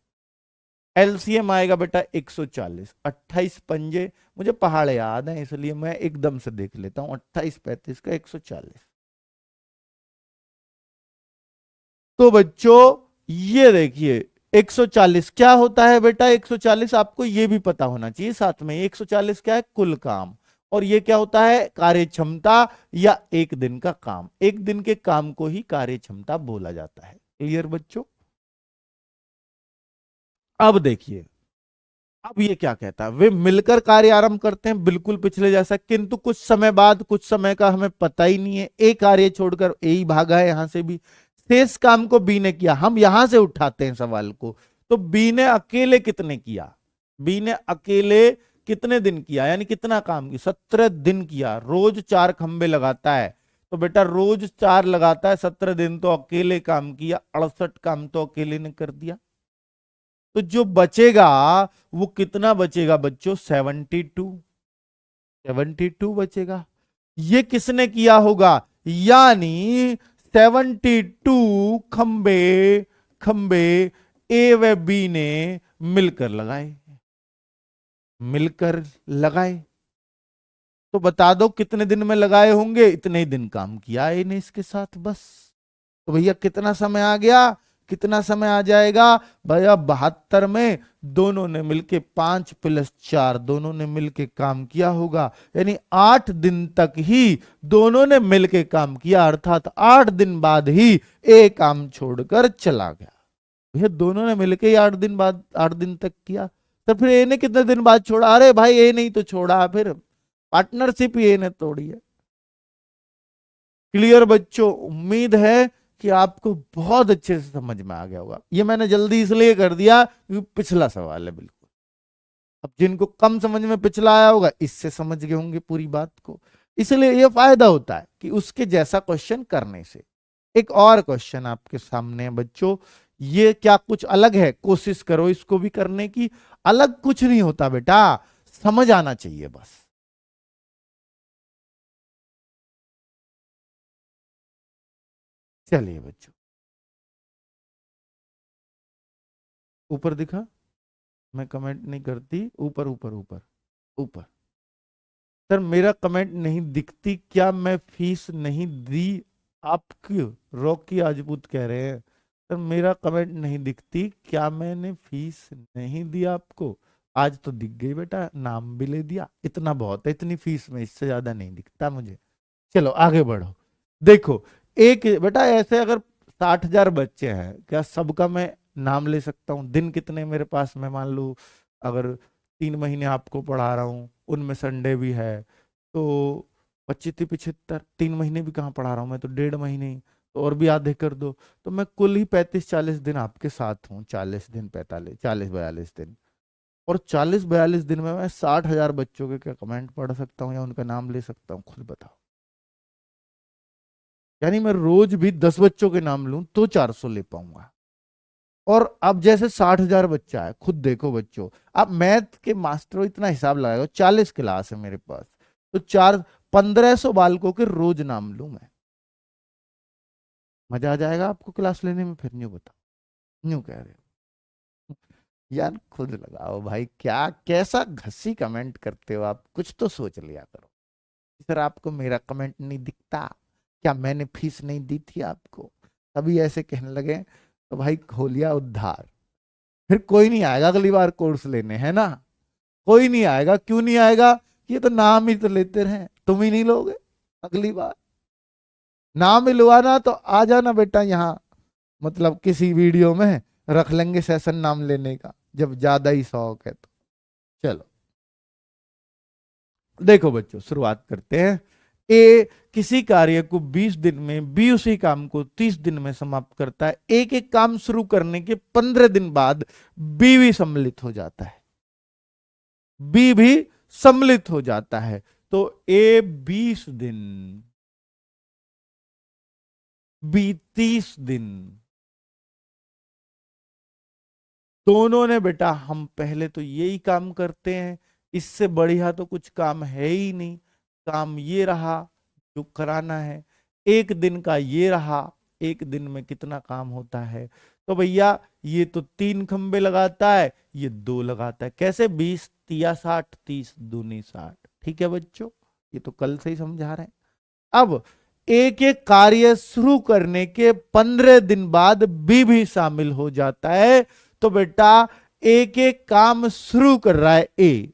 एलसीएम आएगा बेटा 140, 28 पंजे, मुझे पहाड़ याद है इसलिए मैं एकदम से देख लेता हूं, 28 35 का 140। तो बच्चों ये देखिए 140 क्या होता है बेटा, 140 आपको ये भी पता होना चाहिए साथ में, 140 क्या है, कुल काम। और ये क्या होता है, कार्य क्षमता या एक दिन का काम। एक दिन के काम को ही कार्य क्षमता बोला जाता है। क्लियर बच्चों? अब देखिए, अब ये क्या कहता है, वे मिलकर कार्य आरंभ करते हैं, बिल्कुल पिछले जैसा, किंतु कुछ समय बाद, कुछ समय का हमें पता ही नहीं है, ए कार्य छोड़कर ए ही भागा है यहां से भी, शेष काम को बी ने किया। हम यहां से उठाते हैं सवाल को, तो बी ने अकेले कितने किया, बी ने अकेले कितने दिन किया, यानी कितना काम किया, 17 दिन किया। रोज 4 खंबे लगाता है, तो बेटा रोज 4 लगाता है, 17 दिन तो अकेले काम किया, 68 काम तो अकेले ने कर दिया। तो जो बचेगा वो कितना बचेगा बच्चों, 72 बचेगा। ये किसने किया होगा, यानी 72 खंबे, खंबे ए व बी ने मिलकर लगाए, मिलकर लगाए। तो बता दो कितने दिन में लगाए होंगे, इतने ही दिन काम किया इन्हें इसके साथ बस। तो भैया कितना समय आ गया, कितना समय आ जाएगा भैया, 72 में दोनों ने मिलके 5 + 4 दोनों ने मिलके काम किया होगा, यानी 8 दिन तक ही दोनों ने मिलके काम किया, अर्थात 8 दिन बाद ही ए काम छोड़कर चला गया। भैया दोनों ने मिलके ही 8 दिन बाद, 8 दिन तक किया, तो फिर ए ने कितने दिन बाद छोड़ा, अरे भाई ए नहीं तो छोड़ा, फिर पार्टनरशिप ही ए ने तोड़ी है। क्लियर बच्चों? उम्मीद है कि आपको बहुत अच्छे से समझ में आ गया होगा। ये मैंने जल्दी इसलिए कर दिया क्योंकि पिछला सवाल है बिल्कुल। अब जिनको कम समझ में पिछला आया होगा, इससे समझ गए होंगे पूरी बात को। इसलिए ये फायदा होता है कि उसके जैसा क्वेश्चन करने से। एक और क्वेश्चन आपके सामने है बच्चों, ये क्या कुछ अलग है, कोशिश करो इसको भी करने की। अलग कुछ नहीं होता बेटा, समझ आना चाहिए बस। चलिए बच्चों, ऊपर दिखा, मैं कमेंट नहीं करती, ऊपर ऊपर ऊपर ऊपर। सर मेरा कमेंट नहीं दिखती क्या, मैं फीस नहीं दी आपकी, रॉकी राजपूत कह रहे हैं। सर मेरा कमेंट नहीं दिखती क्या, मैंने फीस नहीं दी आपको। आज तो दिख गई बेटा, नाम भी ले दिया, इतना बहुत है, इतनी फीस में इससे ज्यादा नहीं दिखता मुझे। चलो आगे बढ़ो। देखो, एक बेटा ऐसे अगर 60,000 बच्चे हैं, क्या सबका मैं नाम ले सकता हूँ? दिन कितने मेरे पास, मैं मान लू अगर 3 महीने आपको पढ़ा रहा हूँ, उनमें संडे भी है, तो 25 75, 3 महीने भी कहाँ पढ़ा रहा हूँ मैं, तो 1.5 महीने ही, तो और भी आधे कर दो, तो मैं कुल ही 35 40 दिन आपके साथ हूँ, 40 दिन 45 40 42 दिन, और 40 42 दिन में मैं 60,000 बच्चों के क्या कमेंट पढ़ सकता हूँ या उनका नाम ले सकता हूँ, खुद बताओ। यानी मैं रोज भी 10 बच्चों के नाम लूं तो 400 ले पाऊंगा। और अब जैसे 60,000 बच्चा है, खुद देखो बच्चों, आप मैथ के मास्टर इतना हिसाब लगाओ, 40 क्लास है मेरे पास, तो 1500 बालकों के रोज नाम लूं मैं। मजा आ जाएगा आपको क्लास लेने में, फिर न्यू बताओ, न्यू कह रहे हो यार, खुद लगाओ भाई, क्या कैसा घसी कमेंट करते हो आप, कुछ तो सोच लिया करो। सर आपको मेरा कमेंट नहीं दिखता क्या, मैंने फीस नहीं दी थी आपको, तभी ऐसे कहने लगे, तो भाई खोलिया उद्धार, फिर कोई नहीं आएगा अगली बार कोर्स लेने, है ना? कोई नहीं आएगा, क्यों नहीं आएगा, ये तो नाम ही तो लेते रहे, तुम ही नहीं लोगे अगली बार। नाम ही लुआना तो आ जाना बेटा यहाँ, मतलब किसी वीडियो में रख लेंगे सेशन नाम लेने का, जब ज्यादा ही शौक है तो। चलो देखो बच्चों, शुरुआत करते हैं। ए किसी कार्य को 20 दिन में, बी उसी काम को 30 दिन में समाप्त करता है। एक एक काम शुरू करने के 15 दिन बाद बी भी सम्मिलित हो जाता है, बी भी सम्मिलित हो जाता है। तो ए 20 दिन, बी 30 दिन, दोनों ने बेटा हम पहले तो यही काम करते हैं, इससे बढ़िया तो कुछ काम है ही नहीं। काम ये रहा जो कराना है, एक दिन का ये रहा, एक दिन में कितना काम होता है। तो भैया ये तो 3 खंबे लगाता है, ये 2 लगाता है। कैसे? 20 तिया 60, 30 दूनी 60। ठीक है बच्चों, ये तो कल से ही समझा रहे हैं। अब एक एक कार्य शुरू करने के 15 दिन बाद बी भी शामिल हो जाता है। तो बेटा एक एक काम शुरू कर रहा है ए,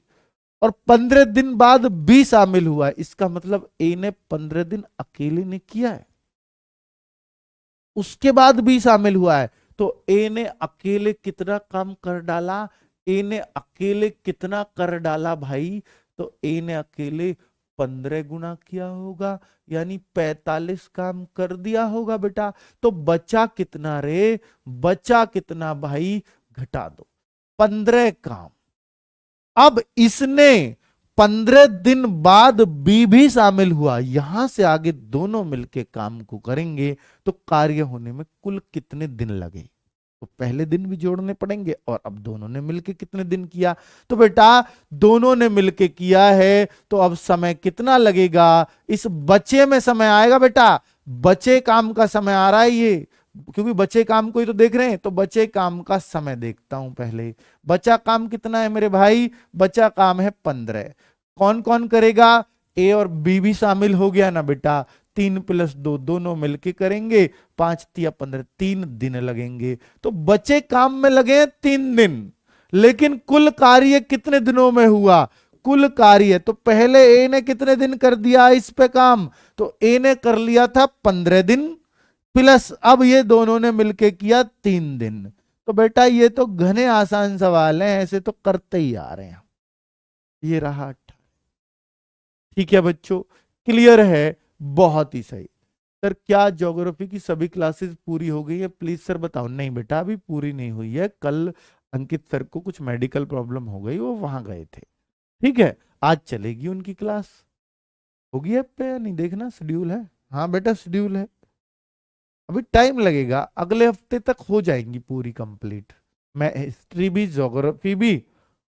और 15 दिन बाद बी शामिल हुआ है, इसका मतलब ए ने 15 दिन अकेले ने किया है, उसके बाद बी शामिल हुआ है। तो ए ने अकेले कितना काम कर डाला? ए ने अकेले कितना कर डाला भाई? तो ए ने अकेले 15 गुना किया होगा, यानी 45 काम कर दिया होगा बेटा। तो बचा कितना रे? बचा कितना भाई? घटा दो, 15 काम। अब इसने 15 दिन बाद बी भी शामिल हुआ, यहां से आगे दोनों मिलके काम को करेंगे तो कार्य होने में कुल कितने दिन लगे? तो पहले दिन भी जोड़ने पड़ेंगे, और अब दोनों ने मिलके कितने दिन किया? तो बेटा दोनों ने मिलके किया है, तो अब समय कितना लगेगा? इस बचे में समय आएगा बेटा, बचे काम का समय आ रहा है ये, क्योंकि बचे काम को ही तो देख रहे हैं। तो बचे काम का समय देखता हूं पहले। बचा काम कितना है मेरे भाई? बचा काम है 15। कौन कौन करेगा? ए और बी भी शामिल हो गया ना बेटा। 3 + 2 दोनों मिलके करेंगे, 5 तिया 15, 3 दिन लगेंगे। तो बचे काम में लगे 3 दिन, लेकिन कुल कार्य कितने दिनों में हुआ? कुल कार्य तो पहले ए ने कितने दिन कर दिया इस पे काम? तो ए ने कर लिया था 15 दिन, प्लस अब ये दोनों ने मिलके किया 3 दिन। तो बेटा ये तो घने आसान सवाल हैं, ऐसे तो करते ही आ रहे हैं। ये रहा। ठीक है बच्चों, क्लियर है? बहुत ही सही। सर क्या ज्योग्राफी की सभी क्लासेस पूरी हो गई है? प्लीज सर बताओ। नहीं बेटा अभी पूरी नहीं हुई है, कल अंकित सर को कुछ मेडिकल प्रॉब्लम हो गई, वो वहां गए थे। ठीक है, आज चलेगी उनकी क्लास। होगी ऐप पे या नहीं देखना, शेड्यूल है। हाँ बेटा शेड्यूल है, अभी टाइम लगेगा, अगले हफ्ते तक हो जाएंगी पूरी कंप्लीट। मैं हिस्ट्री भी, ज्योग्राफी भी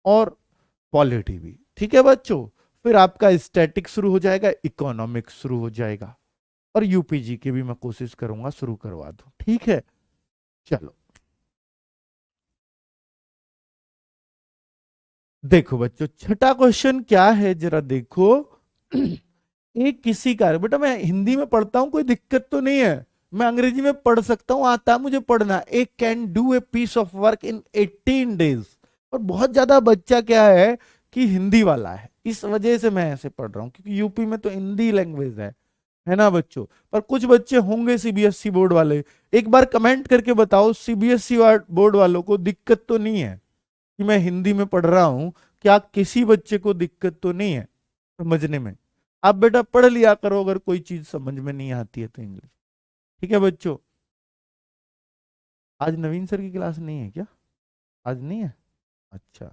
और पॉलिटी भी। ठीक है बच्चों, फिर आपका स्टैटिक शुरू हो जाएगा, इकोनॉमिक्स शुरू हो जाएगा, और यूपीजी के भी मैं कोशिश करूंगा शुरू करवा दूं। ठीक है, चलो देखो बच्चों, छठा क्वेश्चन क्या है जरा देखो। एक किसी का, बेटा मैं हिंदी में पढ़ता हूं, कोई दिक्कत तो नहीं है, मैं अंग्रेजी में पढ़ सकता हूं, आता है मुझे पढ़ना। एक can do a piece of work in 18 days. और बहुत ज्यादा बच्चा क्या है कि हिंदी वाला है, इस वजह से मैं ऐसे पढ़ रहा हूँ, क्योंकि यूपी में तो हिंदी लैंग्वेज है ना बच्चों। पर कुछ बच्चे होंगे सीबीएसई बोर्ड वाले, एक बार कमेंट करके बताओ सीबीएसई बोर्ड वालों को दिक्कत तो नहीं है कि मैं हिंदी में पढ़ रहा हूं? क्या किसी बच्चे को दिक्कत तो नहीं है समझने में? आप बेटा पढ़ लिया करो, अगर कोई चीज समझ में नहीं आती है तो इंग्लिश। ठीक है बच्चों, आज नवीन सर की क्लास नहीं है क्या? आज नहीं है? अच्छा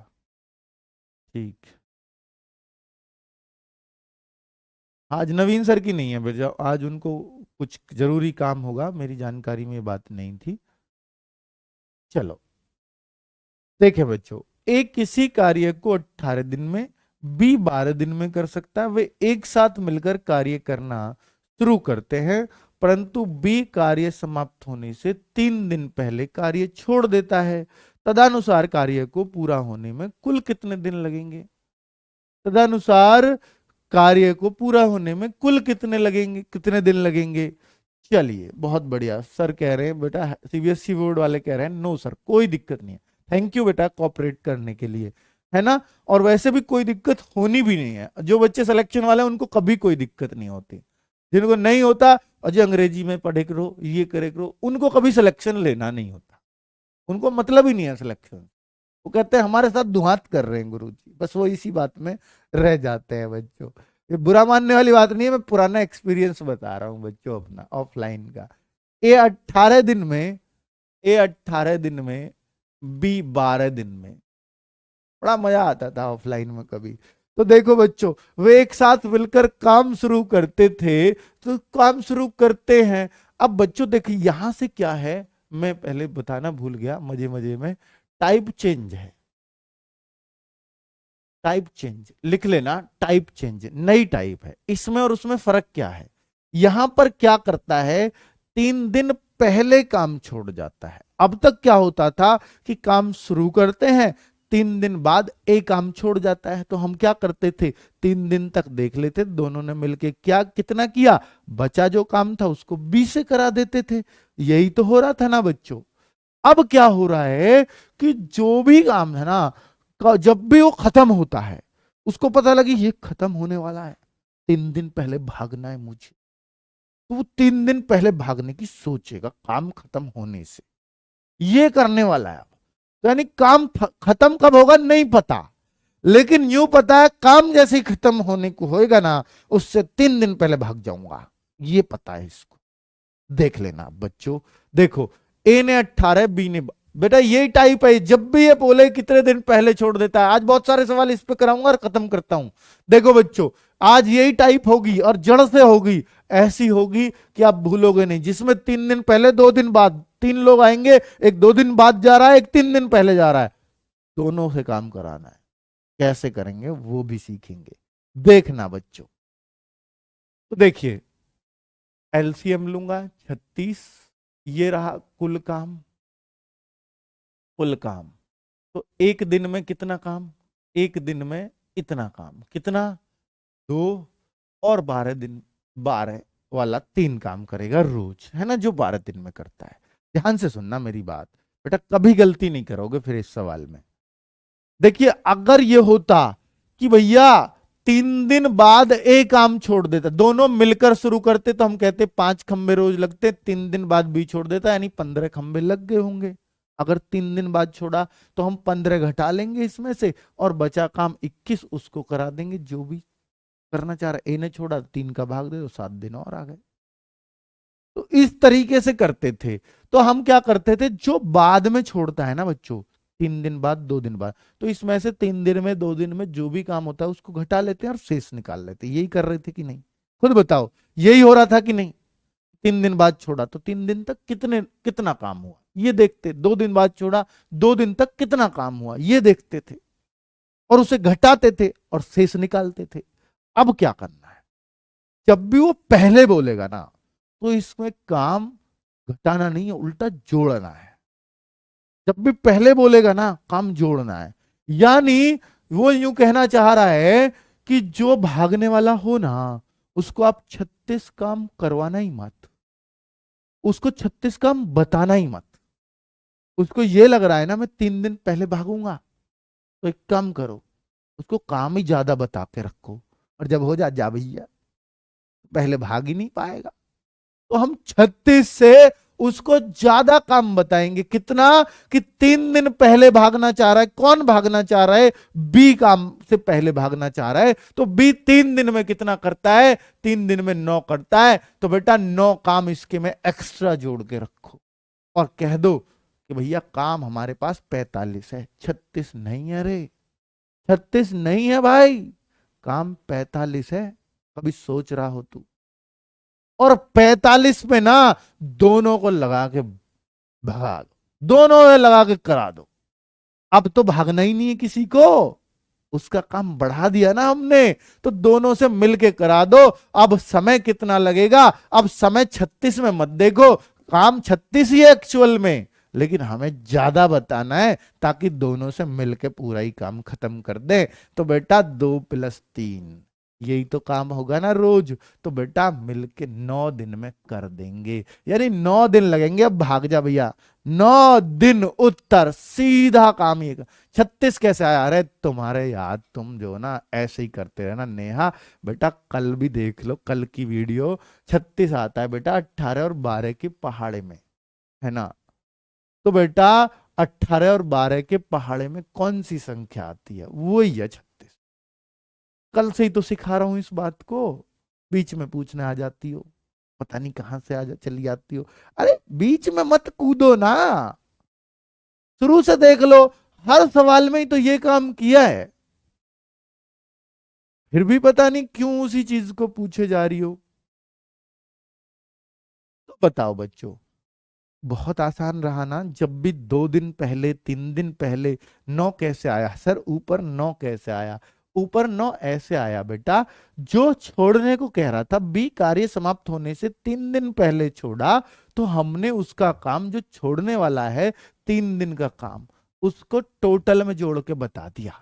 ठीक, आज नवीन सर की नहीं है बेटा, आज उनको कुछ जरूरी काम होगा, मेरी जानकारी में ये बात नहीं थी। चलो देखे बच्चों, ए किसी कार्य को 18 दिन में, बी 12 दिन में कर सकता है। वे एक साथ मिलकर कार्य करना शुरू करते हैं, परंतु बी कार्य समाप्त होने से 3 दिन पहले कार्य छोड़ देता है। तदनुसार कार्य को पूरा होने में कुल कितने दिन लगेंगे? तदनुसार कार्य को पूरा होने में कुल कितने लगेंगे, कितने दिन लगेंगे? चलिए बहुत बढ़िया, सर कह रहे हैं बेटा, सीबीएसई बोर्ड वाले कह रहे हैं नो सर कोई दिक्कत नहीं है। थैंक यू बेटा कोऑपरेट करने के लिए, है ना। और वैसे भी कोई दिक्कत होनी भी नहीं है, जो बच्चे सिलेक्शन वाले हैं उनको कभी कोई दिक्कत नहीं होती। जिनको नहीं होता, अजय अंग्रेजी में पढ़े करो, ये करे करो, उनको कभी सिलेक्शन लेना नहीं होता, उनको मतलब ही नहीं है सिलेक्शन। वो कहते हैं हमारे साथ दुहात कर रहे हैं गुरुजी, बस वो इसी बात में रह जाते हैं बच्चों। ये बुरा मानने वाली बात नहीं है, मैं पुराना एक्सपीरियंस बता रहा हूँ बच्चों अपना ऑफलाइन का। ए 18 दिन में, ए 18 दिन में, बी 12 दिन में। बड़ा मजा आता था ऑफलाइन में कभी। तो देखो बच्चों, वे एक साथ मिलकर काम शुरू करते थे, तो काम शुरू करते हैं। अब बच्चों देखिए यहां से क्या है, मैं पहले बताना भूल गया मजे मजे में, टाइप चेंज है, टाइप चेंज लिख लेना, टाइप चेंज नई टाइप है। इसमें और उसमें फर्क क्या है? यहां पर क्या करता है, 3 दिन पहले काम छोड़ जाता है। अब तक क्या होता था कि काम शुरू करते हैं, 3 दिन बाद एक काम छोड़ जाता है। तो हम क्या करते थे, 3 दिन तक देख लेते दोनों ने मिलके क्या कितना किया, बचा जो काम था उसको 20 से करा देते थे। यही तो हो रहा था ना बच्चों। अब क्या हो रहा है कि जो भी काम है ना, जब भी वो खत्म होता है, उसको पता लगे ये खत्म होने वाला है, 3 दिन पहले भागना है मुझे, तो वो 3 दिन पहले भागने की सोचेगा काम खत्म होने से, ये करने वाला है। तो यानी काम खत्म कब होगा नहीं पता, लेकिन यूं पता है काम जैसे ही खत्म होने को होएगा ना, उससे 3 दिन पहले भाग जाऊंगा, ये पता है इसको। देख लेना बच्चों, देखो ए ने 18, बी ने, बेटा यही टाइप है। जब भी ये बोले कितने दिन पहले छोड़ देता है, आज बहुत सारे सवाल इस पे कराऊंगा और खत्म करता हूं। देखो बच्चों, आज यही टाइप होगी और जड़ से होगी, ऐसी होगी कि आप भूलोगे नहीं, जिसमें 3 दिन पहले 2 दिन बाद 3 लोग आएंगे, एक 2 दिन बाद जा रहा है, एक 3 दिन पहले जा रहा है, दोनों से काम कराना है। कैसे करेंगे वो भी सीखेंगे, देखना बच्चों। तो देखिए एलसीएम लूंगा 36, ये रहा कुल काम, कुल काम। तो एक दिन में कितना काम, एक दिन में इतना काम, कितना 2, और 12 दिन, 12 वाला 3 काम करेगा रोज, है ना, जो 12 दिन में करता है। ध्यान से सुनना मेरी बात बेटा, कभी गलती नहीं करोगे फिर इस सवाल में। देखिए अगर ये होता कि भैया 3 दिन बाद एक काम छोड़ देता, दोनों मिलकर शुरू करते, तो हम कहते 5 खंबे रोज लगते, 3 दिन बाद भी छोड़ देता, यानी 15 खंबे लग गए होंगे। अगर 3 दिन बाद छोड़ा तो हम 15 घटा लेंगे इसमें से, और बचा काम 21 उसको करा देंगे, जो भी करना चाह रहा। ए ने छोड़ा 3 का भाग दे तो 7 दिन और आ गए। तो इस तरीके से करते थे। तो हम क्या करते थे, जो बाद में छोड़ता है ना बच्चों, 3 दिन बाद 2 दिन बाद, तो इसमें से 3 दिन में 2 दिन में जो भी काम होता है उसको घटा लेते हैं और शेष निकाल लेते हैं। यही कर रहे थे कि नहीं, खुद बताओ, यही हो रहा था कि नहीं? 3 दिन बाद छोड़ा तो 3 दिन तक कितना काम हुआ ये देखते, 2 दिन बाद छोड़ा 2 दिन तक कितना काम हुआ ये देखते थे, और उसे घटाते थे और शेष निकालते थे। अब क्या करना है, जब भी वो पहले बोलेगा ना, तो इसमें काम घटाना नहीं है, उल्टा जोड़ना है। जब भी पहले बोलेगा ना, काम जोड़ना है। यानी वो यूं कहना चाह रहा है कि जो भागने वाला हो ना, उसको आप 36 काम करवाना ही मत, उसको 36 काम बताना ही मत। उसको ये लग रहा है ना मैं 3 दिन पहले भागूंगा, तो एक काम करो, उसको काम ही ज्यादा बता के रखो, और जब हो जा भैया, पहले भाग ही नहीं पाएगा। तो हम 36 से उसको ज्यादा काम बताएंगे। कितना, कि 3 दिन पहले भागना चाह रहा है, कौन भागना चाह रहा है, बी काम से पहले भागना चाह रहा है। तो बी 3 दिन में कितना करता है, 3 दिन में 9 करता है। तो बेटा 9 काम इसके में एक्स्ट्रा जोड़ के रखो, और कह दो कि भैया काम हमारे पास 45 है, 36 नहीं है रे, 36 नहीं है भाई, काम 45 है। कभी सोच रहा हो तू? और 45 में ना दोनों को लगा के भगा दो, दोनों में लगा के करा दो। अब तो भागना ही नहीं है किसी को, उसका काम बढ़ा दिया ना हमने, तो दोनों से मिलके करा दो। अब समय कितना लगेगा, अब समय 36 में मत देखो, काम 36 ही है एक्चुअल में, लेकिन हमें ज्यादा बताना है ताकि दोनों से मिलके पूरा ही काम खत्म कर दे। तो बेटा 2 + 3, यही तो काम होगा ना रोज। तो बेटा मिलके 9 दिन में कर देंगे, यानी 9 दिन लगेंगे। अब भाग जा भैया, 9 दिन उत्तर सीधा काम ही। 36 कैसे आया? अरे तुम्हारे याद, तुम जो ना ऐसे ही करते रहना नेहा। बेटा कल भी देख लो, कल की वीडियो, 36 आता है बेटा 18 और 12 की पहाड़े में, है ना। तो बेटा 18 और 12 के पहाड़े में कौन सी संख्या आती है? वही है 36। कल से ही तो सिखा रहा हूं इस बात को, बीच में पूछने आ जाती हो, पता नहीं कहां से चली जाती हो। अरे बीच में मत कूदो ना, शुरू से देख लो, हर सवाल में ही तो ये काम किया है, फिर भी पता नहीं क्यों उसी चीज को पूछे जा रही हो। तो बताओ बच्चों, बहुत आसान रहा ना। जब भी 2 दिन पहले 3 दिन पहले 9 कैसे आया सर, ऊपर 9 कैसे आया, ऊपर 9 ऐसे आया बेटा, जो छोड़ने को कह रहा था बी कार्य समाप्त होने से 3 दिन पहले छोड़ा, तो हमने उसका काम जो छोड़ने वाला है 3 दिन का काम, उसको टोटल में जोड़ के बता दिया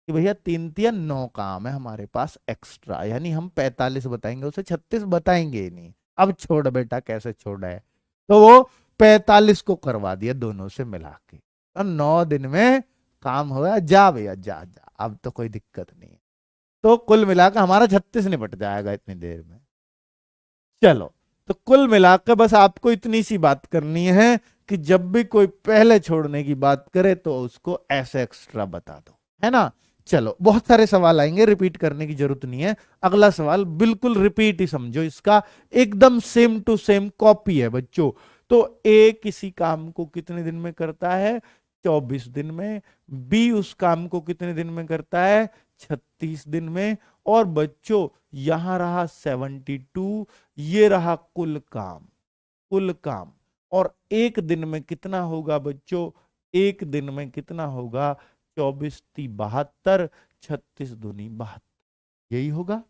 कि भैया 3 3 9 काम है हमारे पास एक्स्ट्रा, यानी हम 45 बताएंगे, उसे 36 बताएंगे ही नहीं। अब छोड़ बेटा, कैसे छोड़ा है, तो वो 45 को करवा दिया दोनों से मिला के, और 9 दिन में काम हो गया। जा भैया जा जा, अब तो कोई दिक्कत नहीं है। तो कुल मिलाकर हमारा 36 निपट जाएगा इतनी देर में। चलो, तो कुल मिलाकर बस आपको इतनी सी बात करनी है कि जब भी कोई पहले छोड़ने की बात करे तो उसको ऐसे एक्स्ट्रा बता दो, है ना। चलो, बहुत सारे सवाल आएंगे, रिपीट करने की जरूरत नहीं है। अगला सवाल बिल्कुल रिपीट ही समझो, इसका एकदम सेम टू सेम कॉपी है बच्चों। तो ए किसी काम को कितने दिन में करता है, 24 दिन में। बी उस काम को कितने दिन में करता है, 36 दिन में। और बच्चों यहां रहा 72, ये रहा कुल काम, कुल काम। और एक दिन में कितना होगा बच्चों, एक दिन में कितना होगा, 24 × 72, 36 दूनी 72, यही होगा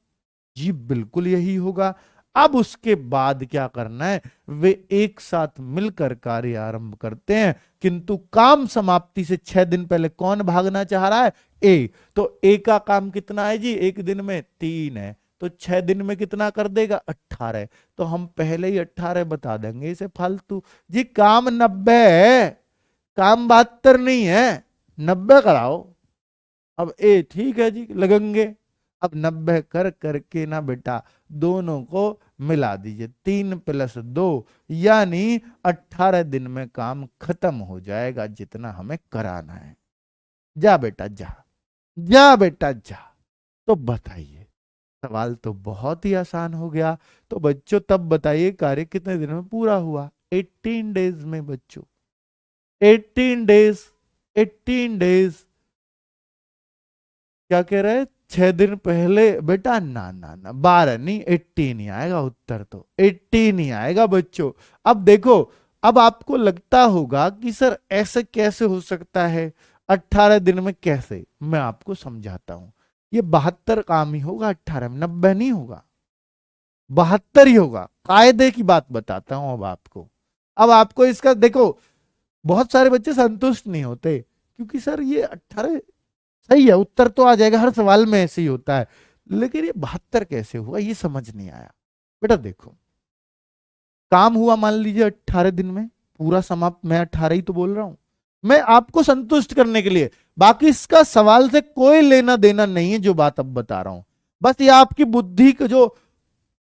जी, बिल्कुल यही होगा। अब उसके बाद क्या करना है, वे एक साथ मिलकर कार्य आरंभ करते हैं, किंतु काम समाप्ति से 6 दिन पहले कौन भागना चाह रहा है, ए। तो ए का काम कितना है जी, एक दिन में 3 है, तो 6 दिन में कितना कर देगा, 18। तो हम पहले ही 18 बता देंगे इसे फालतू। जी काम 90 है, काम 72 नहीं है, 90 कराओ। अब ए ठीक है जी, लगेंगे। अब 90 कर करके ना बेटा दोनों को मिला दीजिए, 3 + 2, यानी 18 दिन में काम खत्म हो जाएगा जितना हमें कराना है। जा बेटा जा, जा बेटा जा। तो बताइए, सवाल तो बहुत ही आसान हो गया। तो बच्चों तब बताइए कार्य कितने दिन में पूरा हुआ, 18 डेज में बच्चों, 18 डेज, 18 डेज। क्या कह रहे हैं, 6 दिन पहले बेटा, ना ना ना 12 नहीं, 18 ही आएगा उत्तर, तो 18 ही आएगा बच्चों। अब देखो, अब आपको लगता होगा कि सर ऐसे कैसे हो सकता है, 18 दिन में कैसे, मैं आपको समझाता हूं। ये 72 काम ही होगा 18 में, 90 नहीं होगा, 72 ही होगा। कायदे की बात बताता हूं अब आपको। अब आपको इसका देखो, बहुत सारे बच्चे संतुष्ट नहीं होते, क्योंकि सर ये 18 सही है, उत्तर तो आ जाएगा, हर सवाल में ऐसे ही होता है, लेकिन ये 72 कैसे हुआ, ये समझ नहीं आया। बेटा देखो, काम हुआ मान लीजिए 18 दिन में पूरा समाप्त, मैं 18 ही तो बोल रहा हूं, मैं आपको संतुष्ट करने के लिए, बाकी इसका सवाल से कोई लेना देना नहीं है जो बात अब बता रहा हूं। बस ये आपकी बुद्धि का जो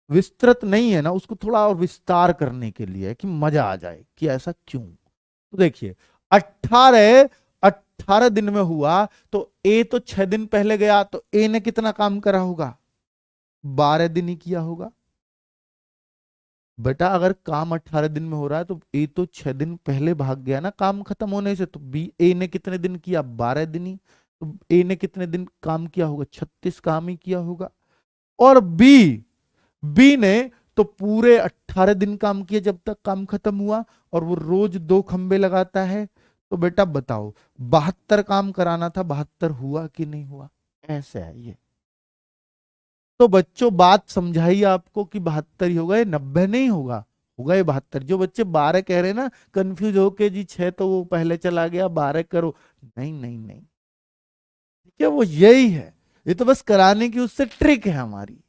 विस्तृत नहीं है ना, उसको थोड़ा और विस्तार करने के लिए है, कि मजा आ जाए कि ऐसा क्यों। तो देखिए, 18 18 दिन में हुआ, तो ए तो 6 दिन पहले गया, तो ए ने कितना काम करा होगा, 12 दिन ही किया होगा। बेटा अगर काम 18 दिन में हो रहा है तो ए तो 6 दिन पहले भाग गया ना काम खत्म होने से, तो बी ए ने कितने दिन किया, 12 दिन ही। तो ए ने कितने दिन काम किया होगा, 36 काम ही किया होगा। और बी, बी ने तो पूरे 18 दिन काम किया जब तक काम खत्म हुआ, और वो रोज 2 खंबे लगाता है। तो बेटा बताओ, 72 काम कराना था, 72 हुआ कि नहीं हुआ, ऐसे है ये। तो बच्चों बात समझाइए आपको कि 72 ही होगा, ये 90 नहीं होगा, होगा ये 72। जो बच्चे 12 कह रहे हैं ना, कंफ्यूज होके जी 6 तो वो पहले चला गया, 12 करो, नहीं नहीं नहीं, ठीक है, वो यही है, ये तो बस कराने की उससे ट्रिक है हमारी,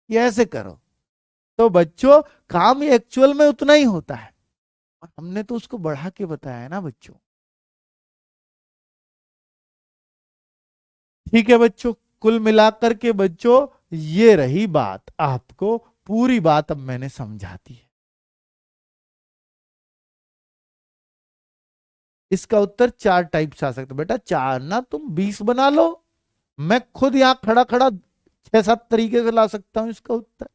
ये ऐसे करो। तो बच्चों काम ये एक्चुअल में उतना ही होता है, और हमने तो उसको बढ़ा के बताया है ना बच्चों। ठीक है बच्चों, कुल मिलाकर के बच्चों ये रही बात, आपको पूरी बात अब मैंने समझा दी है। इसका उत्तर 4 टाइप से आ सकता है बेटा, 4 ना तुम 20 बना लो, मैं खुद यहां खड़ा खड़ा 6 7 तरीके से ला सकता हूं इसका उत्तर,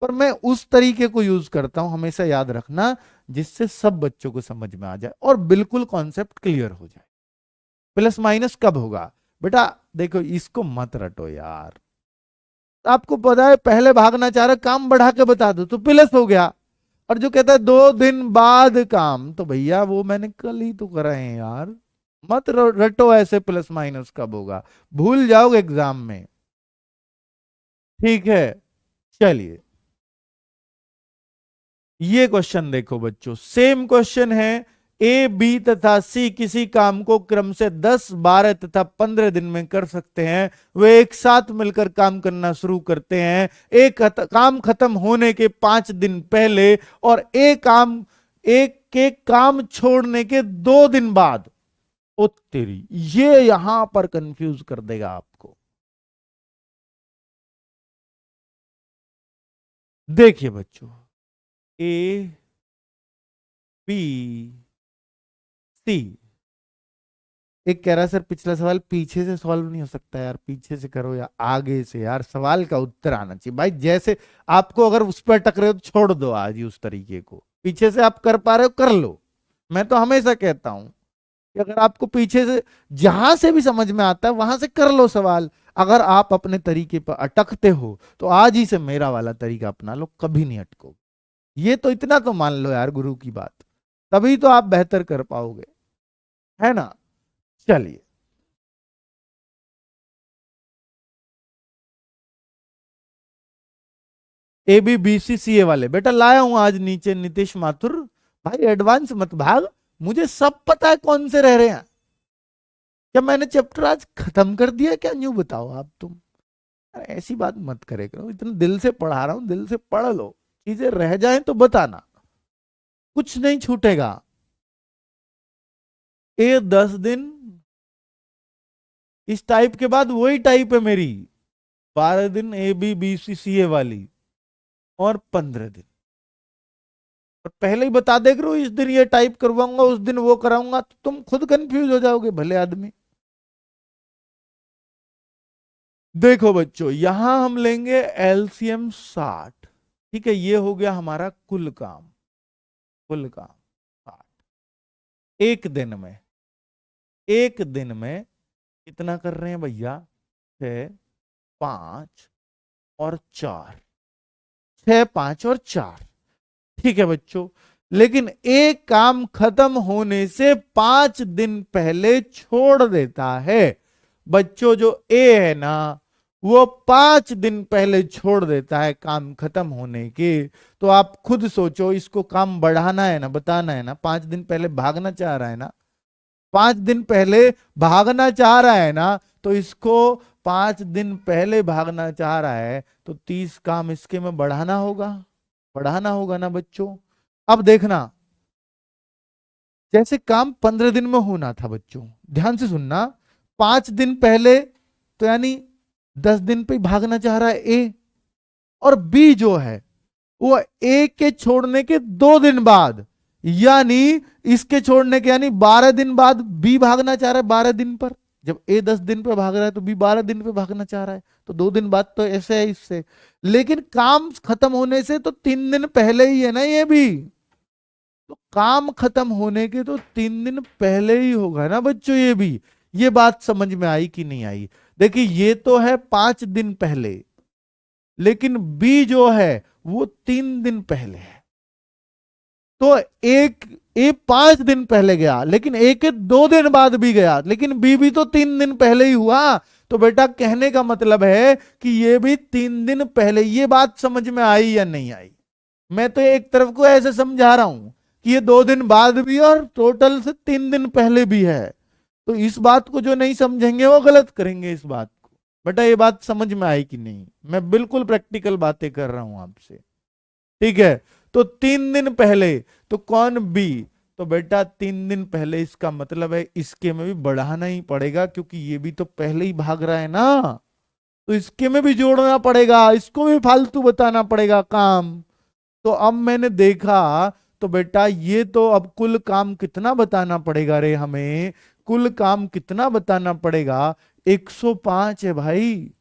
पर मैं उस तरीके को यूज करता हूं, हमेशा याद रखना, जिससे सब बच्चों को समझ में आ जाए और बिल्कुल कॉन्सेप्ट क्लियर हो जाए। प्लस माइनस कब होगा बेटा, देखो इसको मत रटो यार, आपको पता है पहले भागना चाह रहे, काम बढ़ा के बता दो तो प्लस हो गया, और जो कहता है 2 दिन बाद काम, तो भैया वो मैंने कल ही तो करा है यार, मत रटो ऐसे प्लस माइनस कब होगा, भूल जाओगे एग्जाम में। ठीक है, चलिए ये क्वेश्चन देखो बच्चों, सेम क्वेश्चन है। ए, बी तथा सी किसी काम को क्रम से 10, 12 तथा 15 दिन में कर सकते हैं। वे एक साथ मिलकर काम करना शुरू करते हैं। एक काम खत्म होने के 5 दिन पहले और एक के काम छोड़ने के 2 दिन बाद। ओ तेरी, ये यहां पर कंफ्यूज कर देगा आपको। देखिए बच्चों, ए, बी, सी। एक कह रहा है सर पिछला सवाल पीछे से सॉल्व नहीं हो सकता यार, पीछे से करो या आगे से, यार सवाल का उत्तर आना चाहिए भाई। जैसे आपको अगर उस पर टकरे हो तो छोड़ दो आज ही उस तरीके को, पीछे से आप कर पा रहे हो कर लो। मैं तो हमेशा कहता हूं कि अगर आपको पीछे से जहां से भी समझ में आता है वहां से कर लो सवाल। अगर आप अपने तरीके पर अटकते हो तो आज ही से मेरा वाला तरीका अपना लो, कभी नहीं अटको। ये तो इतना तो मान लो यार गुरु की बात, तभी तो आप बेहतर कर पाओगे, है ना। चलिए ए, बी, बी, सी, सी, ए वाले बेटा लाया हूं आज नीचे नीतीश माथुर। भाई एडवांस मत भाग, मुझे सब पता है कौन से रह रहे हैं। क्या मैंने चैप्टर आज खत्म कर दिया क्या, न्यू बताओ आप तुम। अरे ऐसी बात मत करे करो, इतना दिल से पढ़ा रहा हूं, दिल से पढ़ लो, चीजें रह जाए तो बताना, कुछ नहीं छूटेगा। ए 10 दिन, इस टाइप के बाद वही टाइप है मेरी, 12 दिन ए, बी, बी, सी, सी, ए वाली, और 15 दिन। और पहले ही बता दे करो इस दिन ये टाइप करवाऊंगा उस दिन वो कराऊंगा, तो तुम खुद कंफ्यूज हो जाओगे भले आदमी। देखो बच्चों, यहां हम लेंगे एलसीएम 60। ठीक है, ये हो गया हमारा कुल काम, कुल काम 60। एक दिन में कितना कर रहे हैं भैया, 6, 5 और 4, 6, 5 और 4। ठीक है बच्चों, लेकिन एक काम खत्म होने से 5 दिन पहले छोड़ देता है। बच्चों जो ए है ना, वो 5 दिन पहले छोड़ देता है काम खत्म होने के। तो आप खुद सोचो, इसको काम बढ़ाना है ना, बताना है ना, 5 दिन पहले भागना चाह रहा है ना, 5 दिन पहले भागना चाह रहा है ना, तो इसको 5 दिन पहले भागना चाह रहा है तो 30 काम इसके में बढ़ाना होगा ना बच्चों। अब देखना, जैसे काम 15 दिन में होना था बच्चों, ध्यान से सुनना, 5 दिन पहले तो यानी 10 दिन पे भागना चाह रहा है ए, और बी जो है वो ए के छोड़ने के 2 दिन बाद, यानी इसके छोड़ने के यानी 12 दिन बाद बी भागना चाह रहा है 12 दिन पर। जब ए 10 दिन पे भाग रहा है तो बी 12 दिन पे भागना चाह रहा है, तो 2 दिन बाद तो ऐसे है इससे। लेकिन काम खत्म होने से तो 3 दिन पहले ही है ना ये भी, तो काम खत्म होने के तो 3 दिन पहले ही होगा ना बच्चों ये भी। ये बात समझ में आई कि नहीं आई। देखिए ये तो है 5 दिन पहले, लेकिन बी जो है वो 3 दिन पहले है। तो एक ए 5 दिन पहले गया, लेकिन ए के 2 दिन बाद भी गया, लेकिन बी भी तो 3 दिन पहले ही हुआ। तो बेटा कहने का मतलब है कि ये भी 3 दिन पहले। ये बात समझ में आई या नहीं आई। मैं तो एक तरफ को ऐसे समझा रहा हूं कि ये 2 दिन बाद भी और टोटल से 3 दिन पहले भी है। तो इस बात को जो नहीं समझेंगे वो गलत करेंगे इस बात को। बेटा ये बात समझ में आई कि नहीं, मैं बिल्कुल प्रैक्टिकल बातें कर रहा हूं आपसे। ठीक है, तो 3 दिन पहले, तो कौन बी, तो बेटा 3 दिन पहले, इसका मतलब है इसके में भी बढ़ाना ही पड़ेगा, क्योंकि ये भी तो पहले ही भाग रहा है ना, तो इसके में भी जोड़ना पड़ेगा, इसको भी फालतू बताना पड़ेगा काम। तो अब मैंने देखा, तो बेटा ये तो अब कुल काम कितना बताना पड़ेगा रे हमें, कुल काम कितना बताना पड़ेगा, 105 है भाई।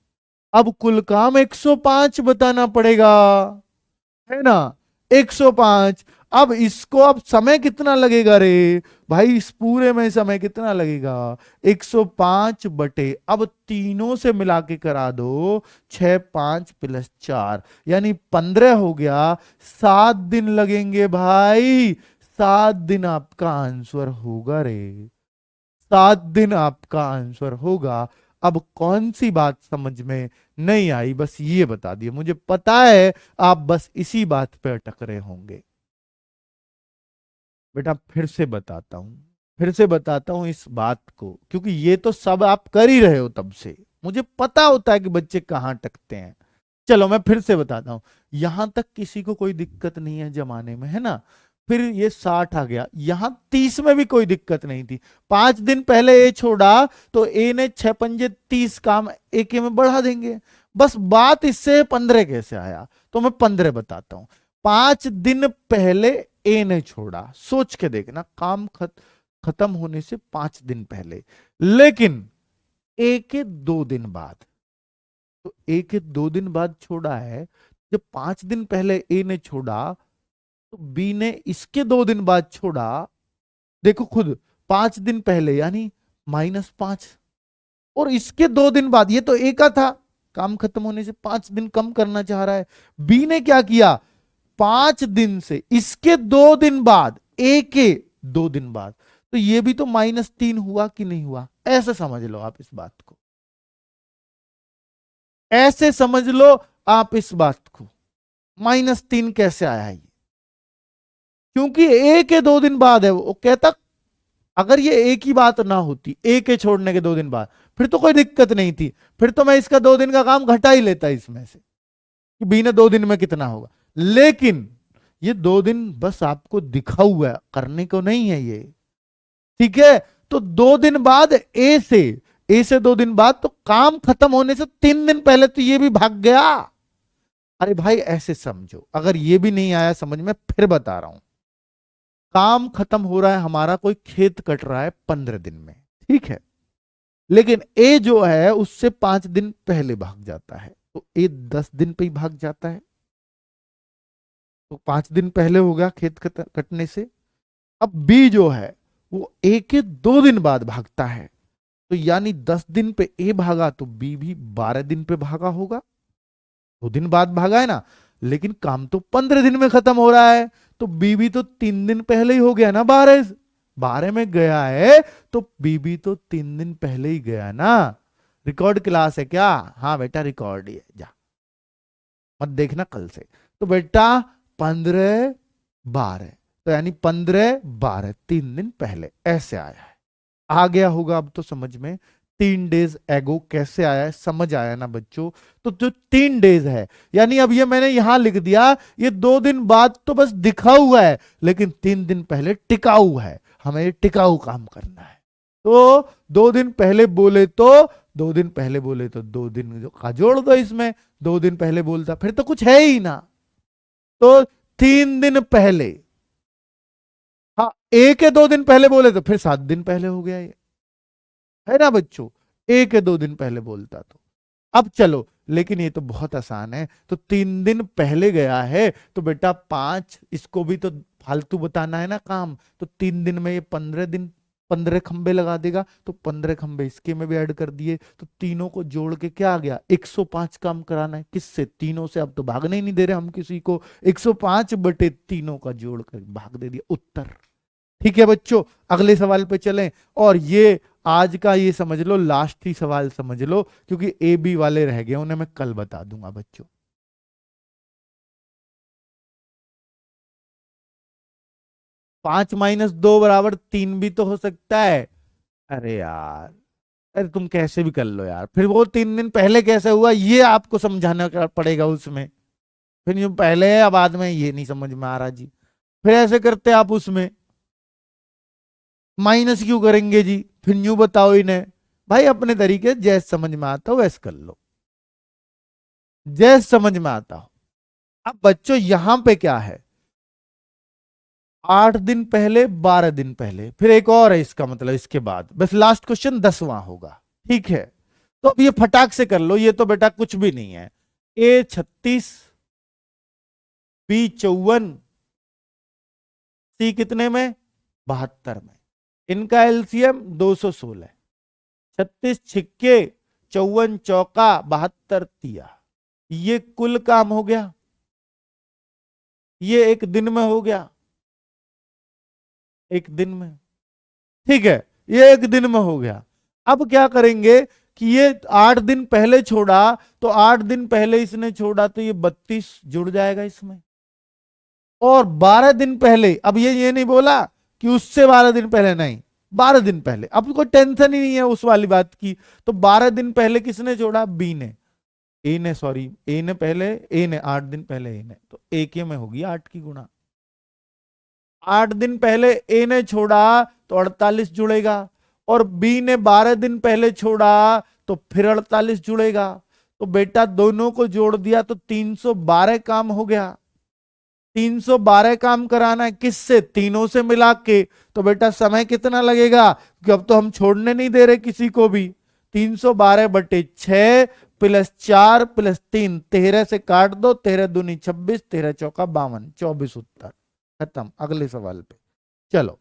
अब कुल काम 105 बताना पड़ेगा, है ना, 105। अब इसको अब समय कितना लगेगा रे भाई, इस पूरे में समय कितना लगेगा, 105 बटे, अब तीनों से मिला के करा दो, 6 5 प्लस 4 यानी 15 हो गया। 7 दिन लगेंगे भाई, 7 दिन आपका आंसर होगा रे, 7 दिन आपका आंसर होगा। अब कौन सी बात समझ में नहीं आई बस ये बता दिए, मुझे पता है आप बस इसी बात पे अटक रहे होंगे। बेटा फिर से बताता हूं इस बात को, क्योंकि ये तो सब आप कर ही रहे हो तब से, मुझे पता होता है कि बच्चे कहाँ अटकते हैं। चलो मैं फिर से बताता हूं, यहां तक किसी को कोई दिक्कत नहीं है जमाने में, है ना। फिर ये 60 आ गया, यहां 30 में भी कोई दिक्कत नहीं थी। 5 दिन पहले ए छोड़ा तो ए ने 6 पंजे 30 काम ए के में बढ़ा देंगे। बस बात इससे 15 कैसे आया, तो मैं 15 बताता हूं। 5 दिन पहले ए ने छोड़ा, सोच के देखना, काम खत्म होने से 5 दिन पहले, लेकिन ए के 2 दिन बाद, तो ए के 2 दिन बाद छोड़ा है। जब 5 दिन पहले ए ने छोड़ा तो बी ने इसके 2 दिन बाद छोड़ा। देखो खुद, 5 दिन पहले यानी -5, और इसके 2 दिन बाद, ये तो ए का था, काम खत्म होने से 5 दिन कम करना चाह रहा है। बी ने क्या किया, 5 दिन से इसके 2 दिन बाद, ए के 2 दिन बाद, तो ये भी तो -3 हुआ कि नहीं हुआ, ऐसे समझ लो आप इस बात को, ऐसे समझ लो आप इस बात को। -3 कैसे आया है, क्योंकि ए के 2 दिन बाद है। वो कहता अगर ये ए की बात ना होती, ए के छोड़ने के 2 दिन बाद, फिर तो कोई दिक्कत नहीं थी, फिर तो मैं इसका 2 दिन का काम घटा ही लेता इसमें से, कि बी ने 2 दिन में कितना होगा। लेकिन ये 2 दिन बस आपको दिखा हुआ है, करने को नहीं है ये, ठीक है। तो 2 दिन बाद ए से 2 दिन बाद, तो काम खत्म होने से 3 दिन पहले तो ये भी भाग गया। अरे भाई ऐसे समझो, अगर ये भी नहीं आया समझ में, फिर बता रहा हूं। काम खत्म हो रहा है हमारा, कोई खेत कट रहा है 15 दिन में, ठीक है, लेकिन ए जो है उससे 5 दिन पहले भाग जाता है, तो ए 10 दिन पे ही भाग जाता है, तो 5 दिन पहले हो गया खेत कटने से। अब बी जो है वो ए के 2 दिन बाद भागता है, तो यानी 10 दिन पे ए भागा, तो बी भी 12 दिन पे भागा होगा, 2 दिन बाद भागा है ना। लेकिन काम तो 15 दिन में खत्म हो रहा है, तो बी भी तो 3 दिन पहले ही हो गया ना, 12 में गया है, तो बी भी तो 3 दिन पहले ही गया ना। रिकॉर्ड क्लास है क्या, हाँ बेटा रिकॉर्ड ही है, जा मत देखना कल से। तो बेटा 15 12, तो यानी 15 12 3 दिन पहले ऐसे आया है। आ गया होगा अब तो समझ में, 3 डेज एगो कैसे आया है, समझ आया ना बच्चों। तो जो 3 डेज है, यानी अब ये मैंने यहां लिख दिया, ये 2 दिन बाद तो बस दिखा हुआ है, लेकिन 3 दिन पहले टिकाऊ है, हमें ये टिकाऊ काम करना है। तो 2 दिन पहले बोले तो 2 दिन पहले बोले तो 2 दिन का जोड़ दो इसमें, 2 दिन पहले बोलता फिर तो कुछ है ही ना, तो 3 दिन पहले। हाँ, ए के 2 दिन पहले बोले तो फिर 7 दिन पहले हो गया ये, है ना बच्चों, ए के 2 दिन पहले बोलता तो। अब चलो, लेकिन ये तो बहुत आसान है, तो 3 दिन पहले गया है, तो बेटा 5, इसको भी तो फालतू बताना है ना काम, तो 3 दिन में ये 15 दिन, 15 खंबे लगा देगा, तो 15 खंबे इसके में भी ऐड कर दिए, तो तीनों को जोड़ के क्या आ गया, 105 काम कराना है, किससे, तीनों से। अब तो भागने ही नहीं दे रहे हम किसी को, 105 बटे तीनों का जोड़ कर भाग दे दिया, उत्तर। ठीक है बच्चों, अगले सवाल पे चलें, और ये आज का ये समझ लो लास्ट ही सवाल समझ लो, क्योंकि ए बी वाले रह गए, उन्हें मैं कल बता दूंगा बच्चों। 5 - 2 = 3 भी तो हो सकता है। अरे यार, अरे तुम कैसे भी कर लो यार, फिर वो 3 दिन पहले कैसे हुआ ये आपको समझाना पड़ेगा उसमें, फिर जो पहले है अब बाद में ये नहीं समझ में आ रहा जी, फिर ऐसे करते आप उसमें माइनस क्यों करेंगे जी, फिर न्यू बताओ इन्हें। भाई अपने तरीके जैसे समझ में आता हो वैसे कर लो, जैसे समझ में आता हो। अब बच्चों यहां पे क्या है, 8 दिन पहले 12 दिन पहले, फिर एक और है, इसका मतलब इसके बाद बस लास्ट क्वेश्चन 10वां होगा, ठीक है। तो अब ये फटाक से कर लो, ये तो बेटा कुछ भी नहीं है, A 36 B 54 सी कितने में, 72 में। इनका एलसीएम 216, 36 छिक्के 54 चौका 72 तिया। ये कुल काम हो गया, ये एक दिन में हो गया, एक दिन में, ठीक है, ये एक दिन में हो गया। अब क्या करेंगे कि ये 8 दिन पहले छोड़ा, तो 8 दिन पहले इसने छोड़ा तो ये 32 जुड़ जाएगा इसमें। और 12 दिन पहले, अब ये नहीं बोला कि उससे 12 दिन पहले, नहीं, 12 दिन पहले, अब कोई टेंशन ही नहीं है उस वाली बात की। तो 12 दिन पहले किसने छोड़ा, बी ने, ए ने, सॉरी ए ने पहले, ए ने 8 दिन पहले ए ने, तो ए के में होगी 8 की गुणा। 8 दिन पहले ए ने छोड़ा तो 48 जुड़ेगा, और बी ने 12 दिन पहले छोड़ा तो फिर 48 जुड़ेगा। तो बेटा दोनों को जोड़ दिया तो 312 काम हो गया। 312 काम कराना है किससे, तीनों से मिला के। तो बेटा समय कितना लगेगा, क्योंकि अब तो हम छोड़ने नहीं दे रहे किसी को भी। 312/6 प्लस 4 प्लस 3, 13 से काट दो, 13 दूनी 26, 13 चौका 52, 24 उत्तर। खत्म। अगले सवाल पे चलो।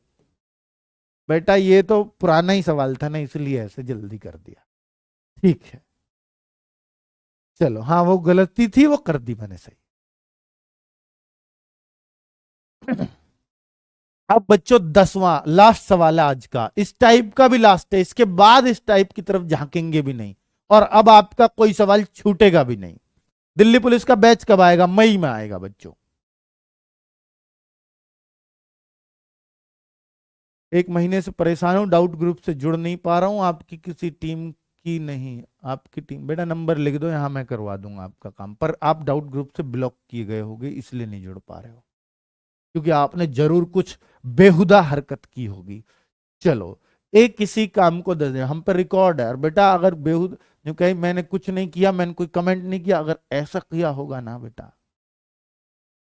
बेटा ये तो पुराना ही सवाल था ना, इसलिए ऐसे जल्दी कर दिया, ठीक है। चलो, हाँ वो गलती थी, वो कर दी मैंने सही। अब बच्चों 10वां लास्ट सवाल है आज का, इस टाइप का भी लास्ट है, इसके बाद इस टाइप की तरफ झांकेंगे भी नहीं, और अब आपका कोई सवाल छूटेगा भी नहीं। दिल्ली पुलिस का बैच कब आएगा, मई में आएगा बच्चों। एक महीने से परेशान हूं, डाउट ग्रुप से जुड़ नहीं पा रहा हूं, आपकी किसी टीम की नहीं, आपकी टीम, बेटा नंबर लिख दो यहां, मैं करवा दूंगा आपका काम, पर आप डाउट ग्रुप से ब्लॉक किए गए होंगे इसलिए नहीं जुड़ पा रहे हो, क्योंकि आपने जरूर कुछ बेहुदा हरकत की होगी। चलो, एक किसी काम को दे दे, हम पर रिकॉर्ड है, और बेटा अगर बेहुद जो कहीं मैंने कुछ नहीं किया, मैंने कोई कमेंट नहीं किया, अगर ऐसा किया होगा ना बेटा,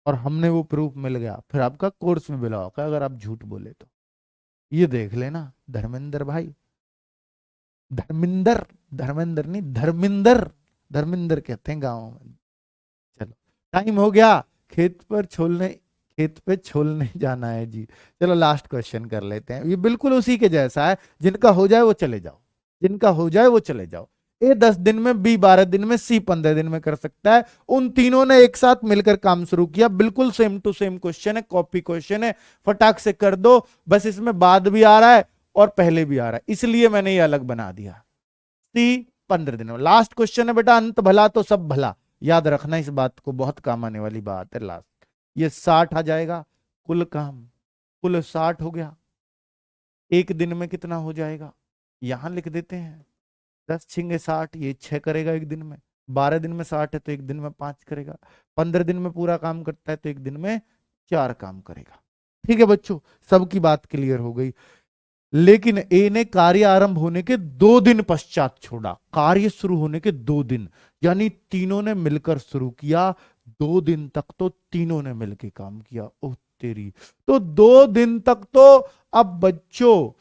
और हमने वो प्रूफ मिल गया, फिर आपका कोर्स में बिला होगा अगर आप झूठ बोले तो। ये देख लेना धर्मेंद्र भाई, धर्मिंदर, धर्मेंद्र नहीं, धर्मिंदर, धर्मिंदर कहते हैं गाँव में। चलो टाइम हो गया, खेत पे छोलने जाना है जी। चलो लास्ट क्वेश्चन कर लेते हैं, ये बिल्कुल उसी के जैसा है, जिनका हो जाए वो चले जाओ, जिनका हो जाए वो चले जाओ। ए 10 दिन में, बी 12 दिन में, सी 15 दिन में कर सकता है। उन तीनों ने एक साथ मिलकर काम शुरू किया, बिल्कुल सेम टू सेम क्वेश्चन है, कॉपी क्वेश्चन है, फटाक से कर दो। बस इसमें बाद भी आ रहा है और पहले भी आ रहा है, इसलिए मैंने ये अलग बना दिया। सी 15 दिन में लास्ट क्वेश्चन है बेटा, अंत भला तो सब भला, याद रखना इस बात को, बहुत काम आने वाली बात है। लास्ट ये 60 आ जाएगा, कुल काम, कुल 60 हो गया। एक दिन में कितना हो जाएगा, यहां लिख देते हैं, 10 छिंगे 60, ये 6 करेगा एक दिन में। 12 दिन में 60 है तो एक दिन में 5 करेगा। 15 दिन में पूरा काम करता है तो एक दिन में 4 काम करेगा। ठीक है बच्चों, सबकी बात क्लियर हो गई। लेकिन ए ने कार्य आरंभ होने के 2 दिन पश्चात छोड़ा, कार्य शुरू होने के 2 दिन, यानी तीनों ने मिलकर शुरू किया। 2 दिन तक तो तीनों ने मिलकर काम किया। ओह तेरी, तो 2 दिन तक तो, अब बच्चों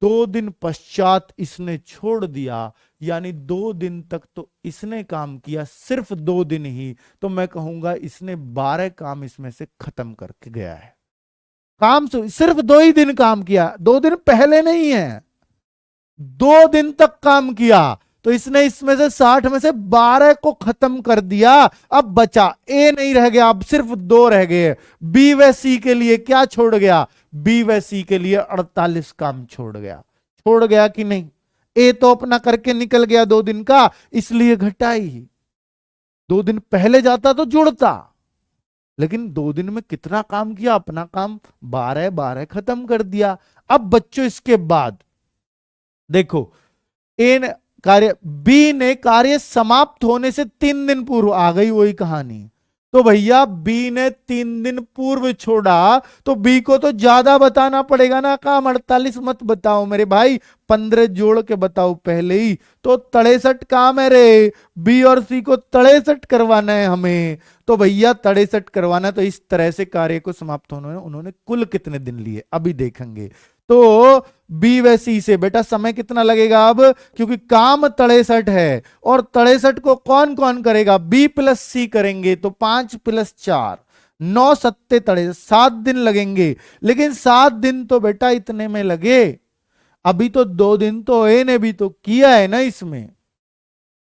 2 दिन पश्चात इसने छोड़ दिया, यानी 2 दिन तक तो इसने काम किया, सिर्फ 2 दिन ही, तो मैं कहूंगा इसने 12 काम इसमें से खत्म करके गया है। काम सिर्फ 2 ही दिन काम किया, 2 दिन पहले नहीं है, 2 दिन तक काम किया, तो इसने इसमें से 60 में से 12 को खत्म कर दिया। अब बचा ए नहीं रह गया, अब सिर्फ 2 रह गए। बी व सी के लिए क्या छोड़ गया, बी व सी के लिए 48 काम छोड़ गया। छोड़ गया कि नहीं, ए तो अपना करके निकल गया 2 दिन का, इसलिए घटा ही। 2 दिन पहले जाता तो जुड़ता, लेकिन 2 दिन में कितना काम किया, अपना काम 12 खत्म कर दिया। अब बच्चों इसके बाद देखो, ए ने कार्य, बी ने कार्य समाप्त होने से 3 दिन पूर्व, आ गई वही कहानी। तो भैया बी ने 3 दिन पूर्व छोड़ा, तो बी को तो ज्यादा बताना पड़ेगा ना काम, 48 मत बताओ मेरे भाई, 15 जोड़ के बताओ पहले ही, तो 63 काम है रे। बी और सी को 63 करवाना है हमें, तो भैया 63 करवाना, तो इस तरह से कार्य को समाप्त होने उन्होंने कुल कितने दिन लिए अभी देखेंगे। तो बी व सी से बेटा समय कितना लगेगा अब, क्योंकि काम 63 है, और 63 को कौन कौन करेगा, बी प्लस सी करेंगे, तो 5 + 4 9 सत्ते तड़े 7 दिन लगेंगे, लेकिन 7 दिन तो बेटा इतने में लगे, अभी तो 2 दिन तो ए ने भी तो किया है ना इसमें,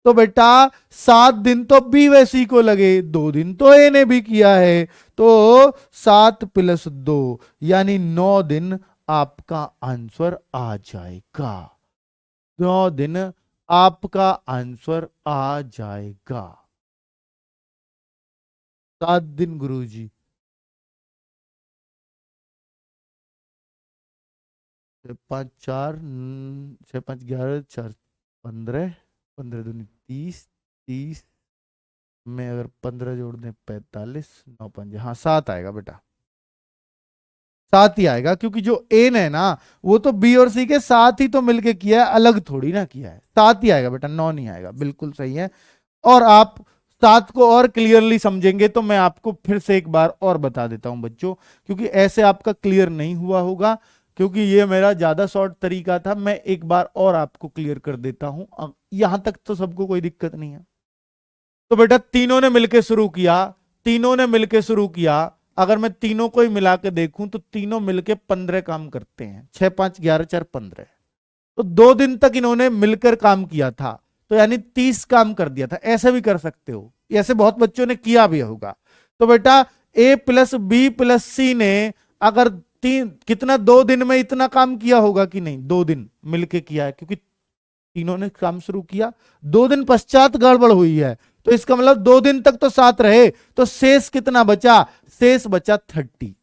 तो बेटा 7 दिन तो बी व सी को लगे, 2 दिन तो ए ने भी किया है, तो 7+2 यानी 9 दिन आपका आंसर आ जाएगा। 9 दिन आपका आंसर आ जाएगा। 7 दिन गुरुजी। 5 4 6 5 11 4 15 15 दूनी 30 30 में अगर 15 जोड़ दें 45 9 5 हाँ 7 आएगा बेटा, 7 ही आएगा, क्योंकि जो एन है ना वो तो बी और सी के साथ ही तो मिलके किया है, अलग थोड़ी ना किया है। 7 ही आएगा बेटा, 9 नहीं आएगा, बिल्कुल सही है। और आप 7 को और क्लियरली समझेंगे तो मैं आपको फिर से एक बार और बता देता हूं बच्चों, क्योंकि ऐसे आपका क्लियर नहीं हुआ होगा, क्योंकि ये मेरा ज्यादा शॉर्ट तरीका था। मैं एक बार और आपको क्लियर कर देता हूं, अब यहां तक तो सबको कोई दिक्कत नहीं है। तो बेटा तीनों ने मिलकर शुरू किया, तीनों ने मिलकर शुरू किया, अगर मैं तीनों को ही मिला के देखूं तो तीनों मिलके 15 काम करते हैं, 6 5 11 4 15। तो 2 दिन तक इन्होंने मिलकर काम किया था, तो यानी 30 काम कर दिया था। ऐसे भी कर सकते हो, ऐसे बहुत बच्चों ने किया भी होगा। तो बेटा ए प्लस बी प्लस सी ने अगर कितना 2 दिन में इतना काम किया होगा कि नहीं, 2 दिन मिलके किया है, क्योंकि तीनों ने काम शुरू किया, 2 दिन पश्चात गड़बड़ हुई है, तो इसका मतलब 2 दिन तक तो 7 रहे, तो शेष कितना बचा, शेष बचा 30।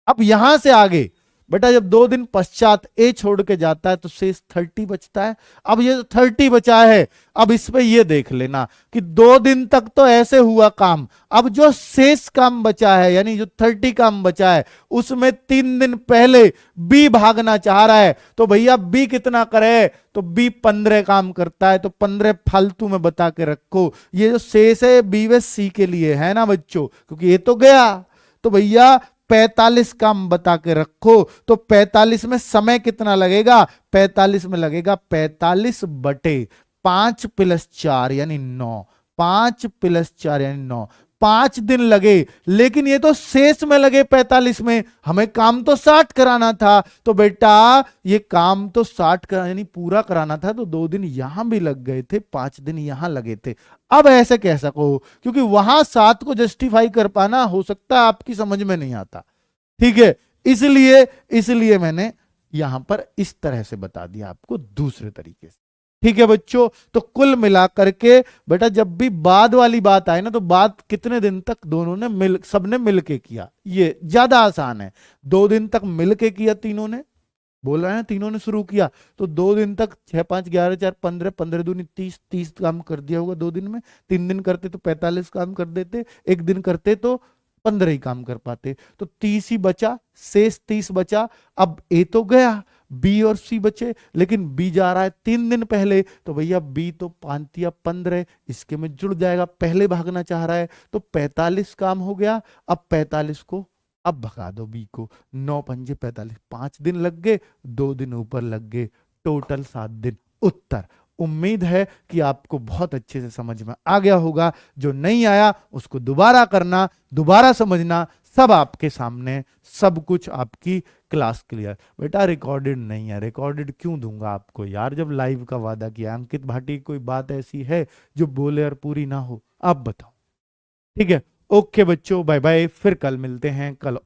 अब यहां से आगे बेटा जब 2 दिन पश्चात ए छोड़ के जाता है तो शेष 30 बचता है। अब ये 30 बचा है, अब इस पे ये देख लेना कि 2 दिन तक तो ऐसे हुआ काम, अब जो शेष काम बचा है यानी जो 30 काम बचा है उसमें 3 दिन पहले बी भागना चाह रहा है, तो भैया बी कितना करे, तो बी 15 काम करता है, तो 15 फालतू में बता के रखो। ये जो शेष है बी व सी के लिए है ना बच्चों, क्योंकि ये तो गया, तो भैया 45 काम बता के रखो। तो 45 में समय कितना लगेगा, 45 में लगेगा 45/5 + 4 यानी 9, 5 + 4 यानी 9, 5 दिन लगे, लेकिन ये तो शेष में लगे 45 में, हमें काम तो 60 कराना था, तो बेटा ये काम तो 60 करा यानी पूरा कराना था, तो 2 दिन यहां भी लग गए थे, 5 दिन यहां लगे थे। अब ऐसे कह सको, क्योंकि वहां 7 को जस्टिफाई कर पाना हो सकता है आपकी समझ में नहीं आता, ठीक है, इसलिए मैंने यहां पर इस तरह से बता दिया आपको दूसरे तरीके से, ठीक है बच्चों। तो कुल मिलाकर के बेटा जब भी बाद वाली बात आए ना, तो बात कितने दिन तक दोनों ने सबने मिलके किया, ये ज्यादा आसान है। 2 दिन तक मिलके किया, तीनों ने, बोल रहे हैं तीनों ने शुरू किया, तो 2 दिन तक 6 5 11 4 15, 15 दूनी 30, 30 काम कर दिया होगा 2 दिन में। 3 दिन करते तो 45 काम कर देते, 1 दिन करते तो 15 ही काम कर पाते, तो 30 ही बचा, शेष 30 बचा। अब ए तो गया, बी और सी बचे, लेकिन बी जा रहा है 3 दिन पहले, तो भैया बी तो 5 या 15 इसके में जुड़ जाएगा, पहले भागना चाह रहा है, तो 45 काम हो गया। अब 45 को अब भगा दो बी को, 9 पंजे 45, 5 दिन लग गए, 2 दिन ऊपर लग गए, टोटल 7 दिन। उत्तर। उम्मीद है कि आपको बहुत अच्छे से समझ में आ गया होगा, जो नहीं आया उसको दोबारा करना, दोबारा समझना, सब आपके सामने, सब कुछ आपकी क्लास क्लियर। बेटा रिकॉर्डेड नहीं है, रिकॉर्डेड क्यों दूंगा आपको यार, जब लाइव का वादा किया। अंकित भाटी कोई बात ऐसी है जो बोले और पूरी ना हो, आप बताओ, ठीक है। ओके बच्चों, बाय बाय, फिर कल मिलते हैं, कल